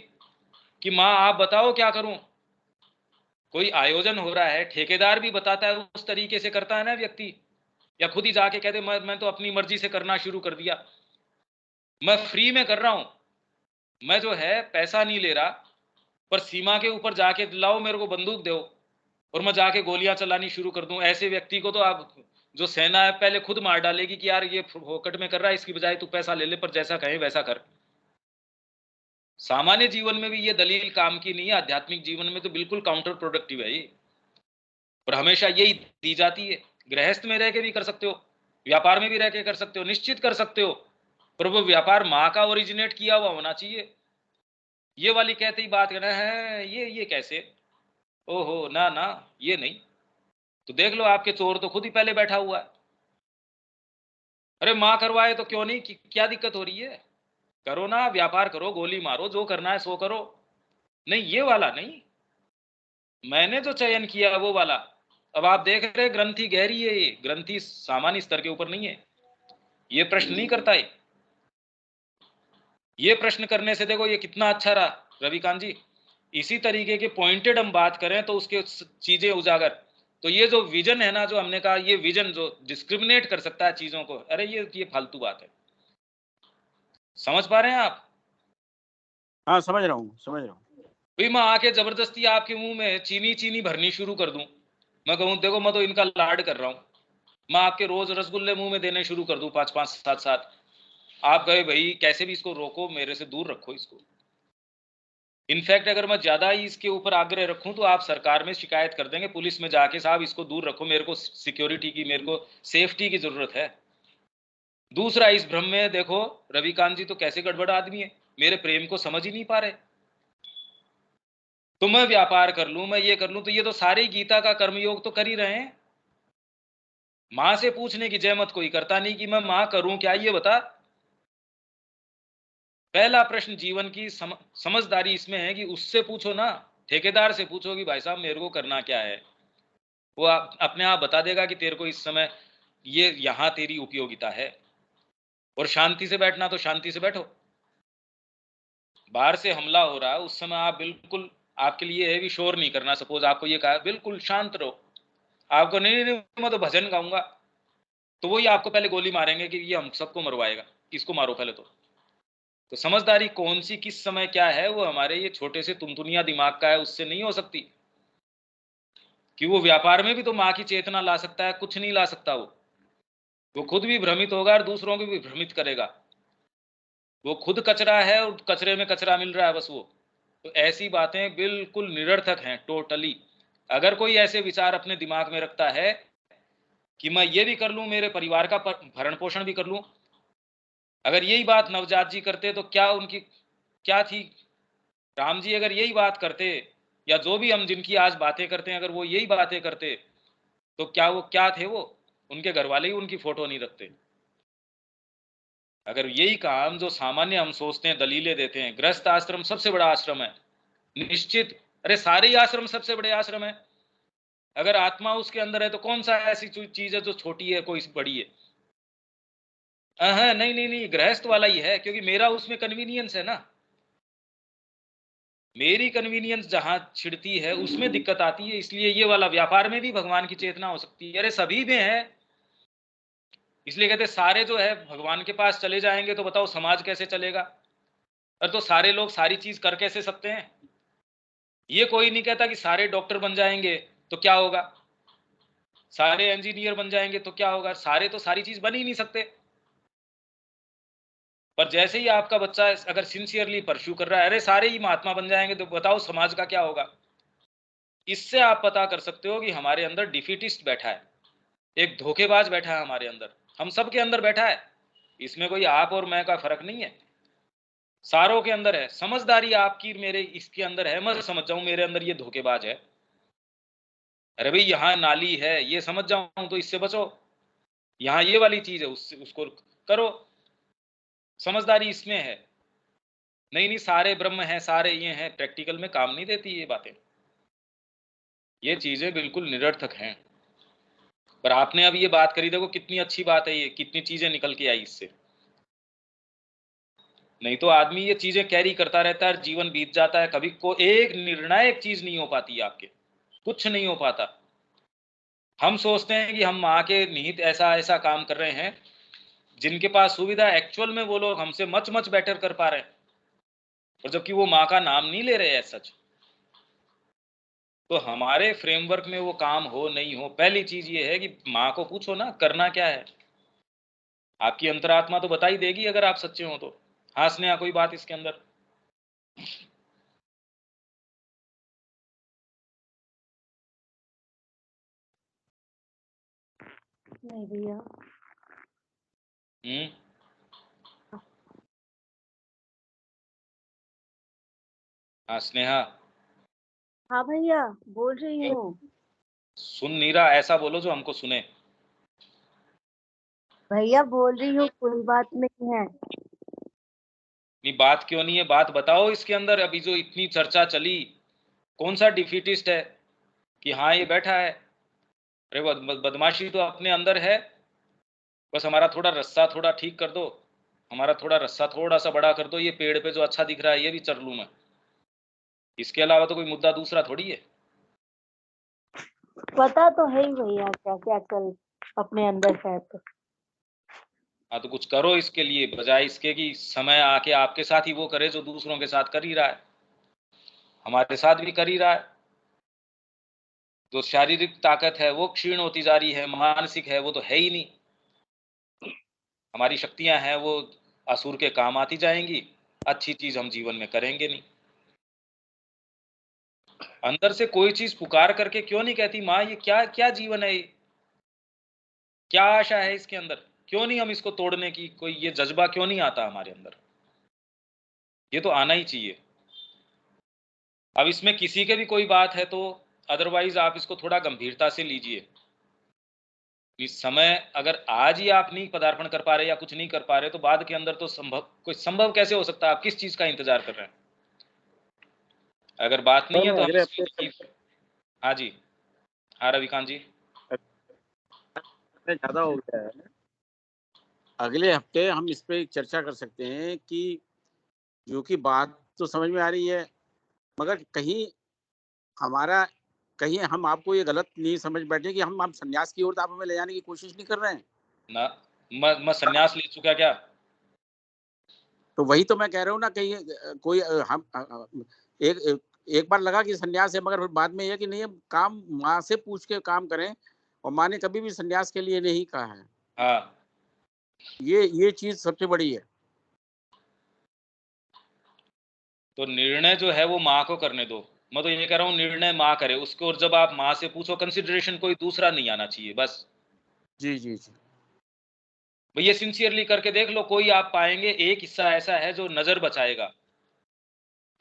कि माँ आप बताओ क्या करूं। कोई आयोजन हो रहा है, ठेकेदार भी बताता है, उस तरीके से करता है ना व्यक्ति, या खुद ही जाके कहते मैं तो अपनी मर्जी से करना शुरू कर दिया, मैं फ्री में कर रहा हूं, मैं जो है पैसा नहीं ले रहा, पर सीमा के ऊपर जाके लाओ मेरे को बंदूक दो और मैं जाके गोलियां चलानी शुरू कर दूं। ऐसे व्यक्ति को तो आप, जो सेना है, पहले खुद मार डालेगी कि यार ये फोकट में कर रहा है, इसकी बजाय तू पैसा ले ले, पर जैसा कहे वैसा कर। सामान्य जीवन में भी ये दलील काम की नहीं है, आध्यात्मिक जीवन में तो बिल्कुल काउंटर प्रोडक्टिव है ये, और हमेशा यही दी जाती है। गृहस्थ में रह के भी कर सकते हो, व्यापार में भी रह के कर सकते हो, निश्चित कर सकते हो, पर वो व्यापार माँ का ओरिजिनेट किया हुआ होना चाहिए। ये वाली कहते ही बात करना है, ये कैसे, ओहो ना ना ये नहीं, तो देख लो आपके चोर तो खुद ही पहले बैठा हुआ है। अरे माँ करवाए तो क्यों नहीं, क्या दिक्कत हो रही है? करो ना, व्यापार करो, गोली मारो, जो करना है सो करो। नहीं ये वाला नहीं, मैंने जो चयन किया वो वाला। अब आप देख रहे ग्रंथि गहरी है, ये ग्रंथि सामान्य स्तर के ऊपर नहीं है। ये प्रश्न नहीं करता है, ये प्रश्न करने से देखो ये कितना अच्छा रहा रविकांत जी। इसी तरीके के पॉइंटेड हम बात करें तो उसके चीजें उजागर। तो ये जो विजन है ना, जो हमने कहा, ये विजन जो डिस्क्रिमिनेट कर सकता है चीजों को, अरे ये फालतू बात है। समझ पा रहे हैं आप? हाँ समझ रहा हूँ। भाई मैं आके जबरदस्ती आपके मुंह में चीनी भरनी शुरू कर दूं, मैं कहूं देखो मैं तो इनका लाड कर रहा हूं, मैं आपके रोज रसगुल्ले मुंह में देने शुरू कर दूं 5-5 7-7, आप कहे भाई कैसे भी इसको रोको, मेरे से दूर रखो इसको। इनफैक्ट अगर मैं ज्यादा ही इसके ऊपर आग्रह रखूं तो आप सरकार में शिकायत कर देंगे, पुलिस में जाके, साहब इसको दूर रखो, मेरे को सिक्योरिटी की, मेरे को सेफ्टी की जरूरत है। दूसरा, इस भ्रम में देखो रविकांत जी तो कैसे गड़बड़ आदमी है, मेरे प्रेम को समझ ही नहीं पा रहे। तो मैं व्यापार कर लूं, मैं ये कर लूं, तो ये तो सारे गीता का कर्मयोग तो कर ही रहे हैं। मां से पूछने की जहमत कोई करता नहीं कि मैं मां करूं क्या, ये बता। पहला प्रश्न जीवन की समझदारी इसमें है कि उससे पूछो ना, ठेकेदार से पूछो कि भाई साहब मेरे को करना क्या है। वो अपने आप बता देगा कि तेरे को इस समय ये यहां तेरी उपयोगिता है। और शांति से बैठना तो शांति से बैठो। बाहर से हमला हो रहा है उस समय आप बिल्कुल, आपके लिए है भी शोर नहीं करना। सपोज आपको ये कहा बिल्कुल शांत रहो, आपको नहीं नहीं मैं तो भजन गाऊंगा, तो वही आपको पहले गोली मारेंगे कि ये हम सबको मरवाएगा, इसको मारो पहले। तो समझदारी कौन सी किस समय क्या है, वो हमारे ये छोटे से तुमतुनिया दिमाग का है, उससे नहीं हो सकती। कि वो व्यापार में भी तो माँ की चेतना ला सकता है, कुछ नहीं ला सकता। वो खुद भी भ्रमित होगा और दूसरों को भी भ्रमित करेगा। वो खुद कचरा है और कचरे में कचरा मिल रहा है बस वो। तो ऐसी बातें बिल्कुल निरर्थक हैं टोटली। अगर कोई ऐसे विचार अपने दिमाग में रखता है कि मैं ये भी कर लूं, मेरे परिवार का भरण पोषण भी कर लूं, अगर यही बात नवजात जी करते तो क्या उनकी क्या थी। राम जी अगर यही बात करते, या जो भी हम जिनकी आज बातें करते हैं, अगर वो यही बातें करते, तो क्या वो क्या थे, वो उनके घर वाले ही उनकी फोटो नहीं रखते। अगर यही काम जो सामान्य हम सोचते हैं, दलीलें देते हैं, गृहस्थ आश्रम सबसे बड़ा आश्रम है, निश्चित, अरे सारे ही आश्रम सबसे बड़े आश्रम है। अगर आत्मा उसके अंदर है तो कौन सा ऐसी चीज है जो छोटी है, कोई बड़ी है। हाँ नहीं नहीं नहीं, गृहस्थ वाला ही है, क्योंकि मेरा उसमें कन्वीनियंस है ना। मेरी कन्वीनियंस जहां छिड़ती है उसमें दिक्कत आती है। इसलिए ये वाला व्यापार में भी भगवान की चेतना हो सकती है, अरे सभी में है। इसलिए कहते सारे जो है भगवान के पास चले जाएंगे तो बताओ समाज कैसे चलेगा। अरे तो सारे लोग सारी चीज कर कैसे सकते हैं। ये कोई नहीं कहता कि सारे डॉक्टर बन जाएंगे तो क्या होगा, सारे इंजीनियर बन जाएंगे तो क्या होगा। सारे तो सारी चीज बन ही नहीं सकते। पर जैसे ही आपका बच्चा अगर सिंसियरली परस्यू कर रहा है, अरे सारे ही महात्मा बन जाएंगे तो बताओ समाज का क्या होगा। इससे आप पता कर सकते हो कि हमारे अंदर डिफीटिस्ट बैठा है, एक धोखेबाज बैठा है हमारे अंदर। हम सब के अंदर बैठा है, इसमें कोई आप और मैं का फर्क नहीं है, सारों के अंदर है। समझदारी आपकी मेरे इसके अंदर है, मैं समझ जाऊं मेरे अंदर ये धोखेबाज है, अरे भाई यहाँ नाली है ये समझ जाऊं तो इससे बचो, यहाँ ये वाली चीज है उससे उसको करो। समझदारी इसमें है। नहीं नहीं सारे ब्रह्म हैं, सारे ये हैं, प्रैक्टिकल में काम नहीं देती ये बातें। ये चीजें बिल्कुल निरर्थक हैं। पर आपने अब ये बात करी, देखो कितनी अच्छी बात है, ये कितनी चीजें निकल के आई इससे। नहीं तो आदमी ये चीजें कैरी करता रहता है, जीवन बीत जाता है, कभी को एक निर्णायक चीज नहीं हो पाती आपके, कुछ नहीं हो पाता। हम सोचते हैं कि हम माँ के निहित ऐसा ऐसा काम कर रहे हैं, जिनके पास सुविधा एक्चुअल में वो लोग हमसे मच मच बेटर कर पा रहे हैं, और जबकि वो माँ का नाम नहीं ले रहे हैं सच। तो हमारे फ्रेमवर्क में वो काम हो नहीं हो, पहली चीज ये है कि माँ को पूछो ना करना क्या है। आपकी अंतरात्मा तो बता ही देगी अगर आप सच्चे हो तो। हाँ स्नेहा कोई बात इसके अंदर। नहीं भैया। हाँ स्नेहा। हाँ भैया बोल रही हूँ। सुन नहीं रहा, ऐसा बोलो जो हमको सुने। भैया बोल रही हूँ कोई बात नहीं है। नहीं बात क्यों नहीं है, बात बताओ इसके अंदर। अभी जो इतनी चर्चा चली, कौन सा डिफीटिस्ट है कि हाँ ये बैठा है। अरे बदमाशी तो अपने अंदर है, बस हमारा थोड़ा रस्सा थोड़ा ठीक कर दो, हमारा थोड़ा रस्सा थोड़ा सा बड़ा कर दो, ये पेड़ पे जो अच्छा दिख रहा है ये भी चढ़ लूं मैं। इसके अलावा तो कोई मुद्दा दूसरा थोड़ी है। पता तो है ही भैया क्या क्या चल अपने अंदर है तो। हाँ तो कुछ करो इसके लिए, बजाय इसके कि समय आके आपके साथ ही वो करे जो दूसरों के साथ कर ही रहा है, हमारे साथ भी कर ही रहा है। जो शारीरिक ताकत है वो क्षीण होती जा रही है, मानसिक है वो तो है ही नहीं। हमारी शक्तियां हैं वो असुर के काम आती जाएंगी, अच्छी चीज हम जीवन में करेंगे नहीं। अंदर से कोई चीज पुकार करके क्यों नहीं कहती माँ ये क्या क्या जीवन है, ये क्या आशा है इसके अंदर, क्यों नहीं हम इसको तोड़ने की कोई ये जज्बा क्यों नहीं आता हमारे अंदर। ये तो आना ही चाहिए। अब इसमें किसी के भी कोई बात है तो अदरवाइज आप इसको थोड़ा गंभीरता से लीजिए। इस समय अगर आज ही आप नहीं पदार्पण कर पा रहे या कुछ नहीं कर पा रहे तो बाद के अंदर तो संभव कैसे हो सकता है? आप किस चीज का इंतजार कर रहे हैं? अगर बात नहीं है तो अगले हफ्ते हाँ जी, हाँ रविकांत जी, ज्यादा हो गया है। अगले हफ्ते हम इस पे चर्चा कर सकते हैं कि जो कि बात तो समझ में आ रही है, मगर कहीं हम आपको ये गलत नहीं समझ बैठे कि हम आप संन्यास की ओर तो आप हमें ले जाने की कोशिश नहीं कर रहे हैं ना मैं संन्यास ले चुका क्या? तो वही तो मैं कह रहा हूँ ना, कहीं कोई हम एक एक बार लगा कि संन्यास है, मगर बाद में यह कि नहीं, हम काम माँ से पूछ के काम करें, और माँ ने कभी भी संन्यास के लिए नहीं कहा है। हाँ, ये चीज सबसे बड़ी है। तो निर्णय जो है वो माँ को करने दो। मैं तो ये कह रहा हूँ निर्णय माँ करे उसको, और जब आप माँ से पूछो कंसिडरेशन कोई दूसरा नहीं आना चाहिए बस। जी जी जी। भैया सिंसियरली करके देख लो, कोई आप पाएंगे एक हिस्सा ऐसा है जो नजर बचाएगा,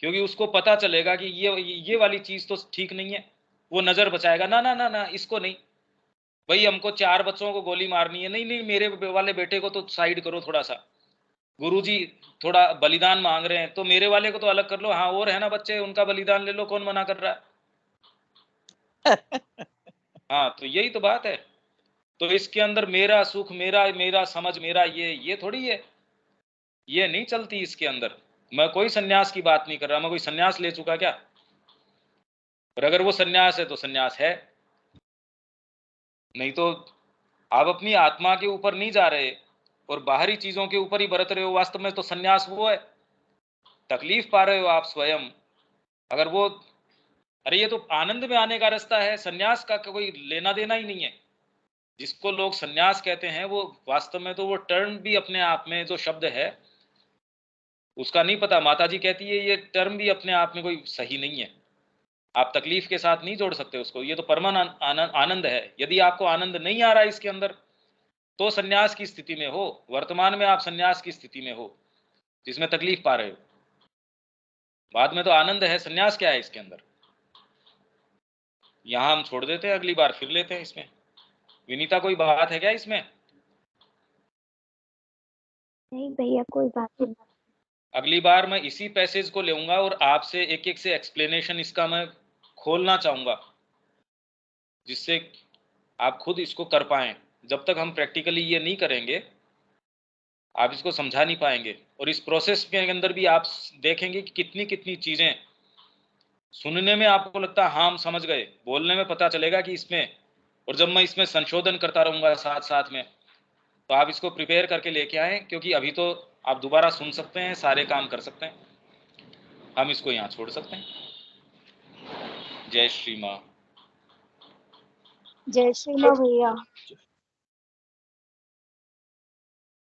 क्योंकि उसको पता चलेगा कि ये वाली चीज तो ठीक नहीं है, वो नजर बचाएगा। ना ना ना ना, इसको नहीं भाई, हमको 4 बच्चों को गोली मारनी है, नहीं नहीं मेरे वाले बेटे को तो साइड करो थोड़ा सा, गुरुजी थोड़ा बलिदान मांग रहे हैं तो मेरे वाले को तो अलग कर लो। हाँ और है ना बच्चे, उनका बलिदान ले लो, कौन मना कर रहा है? हाँ तो यही तो बात है। तो इसके अंदर मेरा सुख, मेरा मेरा समझ, मेरा ये थोड़ी है, ये नहीं चलती इसके अंदर। मैं कोई सन्यास की बात नहीं कर रहा, मैं कोई सन्यास ले चुका क्या? और अगर वो सन्यास है तो सन्यास है, नहीं तो आप अपनी आत्मा के ऊपर नहीं जा रहे और बाहरी चीजों के ऊपर ही बरत रहे हो। वास्तव में तो सन्यास वो है, तकलीफ पा रहे हो आप स्वयं। अगर वो, अरे ये तो आनंद में आने का रास्ता है, सन्यास का कोई लेना देना ही नहीं है। जिसको लोग सन्यास कहते हैं वो वास्तव में तो वो टर्म भी अपने आप में जो शब्द है उसका नहीं पता। माता जी कहती है ये टर्म भी अपने आप में कोई सही नहीं है, आप तकलीफ के साथ नहीं जोड़ सकते उसको। ये तो परम आनंद है। यदि आपको आनंद नहीं आ रहा है इसके अंदर तो सन्यास की स्थिति में हो। वर्तमान में आप सन्यास की स्थिति में हो जिसमें तकलीफ पा रहे हो, बाद में तो आनंद है। सन्यास क्या है इसके अंदर? यहां हम छोड़ देते हैं, अगली बार फिर लेते हैं इसमें। विनीता कोई बात है क्या इसमें? नहीं भैया कोई बात नहीं। अगली बार मैं इसी पैसेज को लेऊंगा और आपसे एक एक से एक्सप्लेनेशन इसका मैं खोलना चाहूंगा, जिससे आप खुद इसको कर पाएं। जब तक हम प्रैक्टिकली ये नहीं करेंगे आप इसको समझा नहीं पाएंगे। और इस प्रोसेस के अंदर भी आप देखेंगे कि कितनी कितनी चीजें सुनने में आपको लगता है हाँ हम समझ गए, बोलने में पता चलेगा कि इसमें, और जब मैं इसमें संशोधन करता रहूंगा साथ साथ में, तो आप इसको प्रिपेयर करके लेके आए, क्योंकि अभी तो आप दोबारा सुन सकते हैं, सारे काम कर सकते हैं, हम इसको यहाँ छोड़ सकते हैं। जय श्री माँ। जय श्री माँ भैया।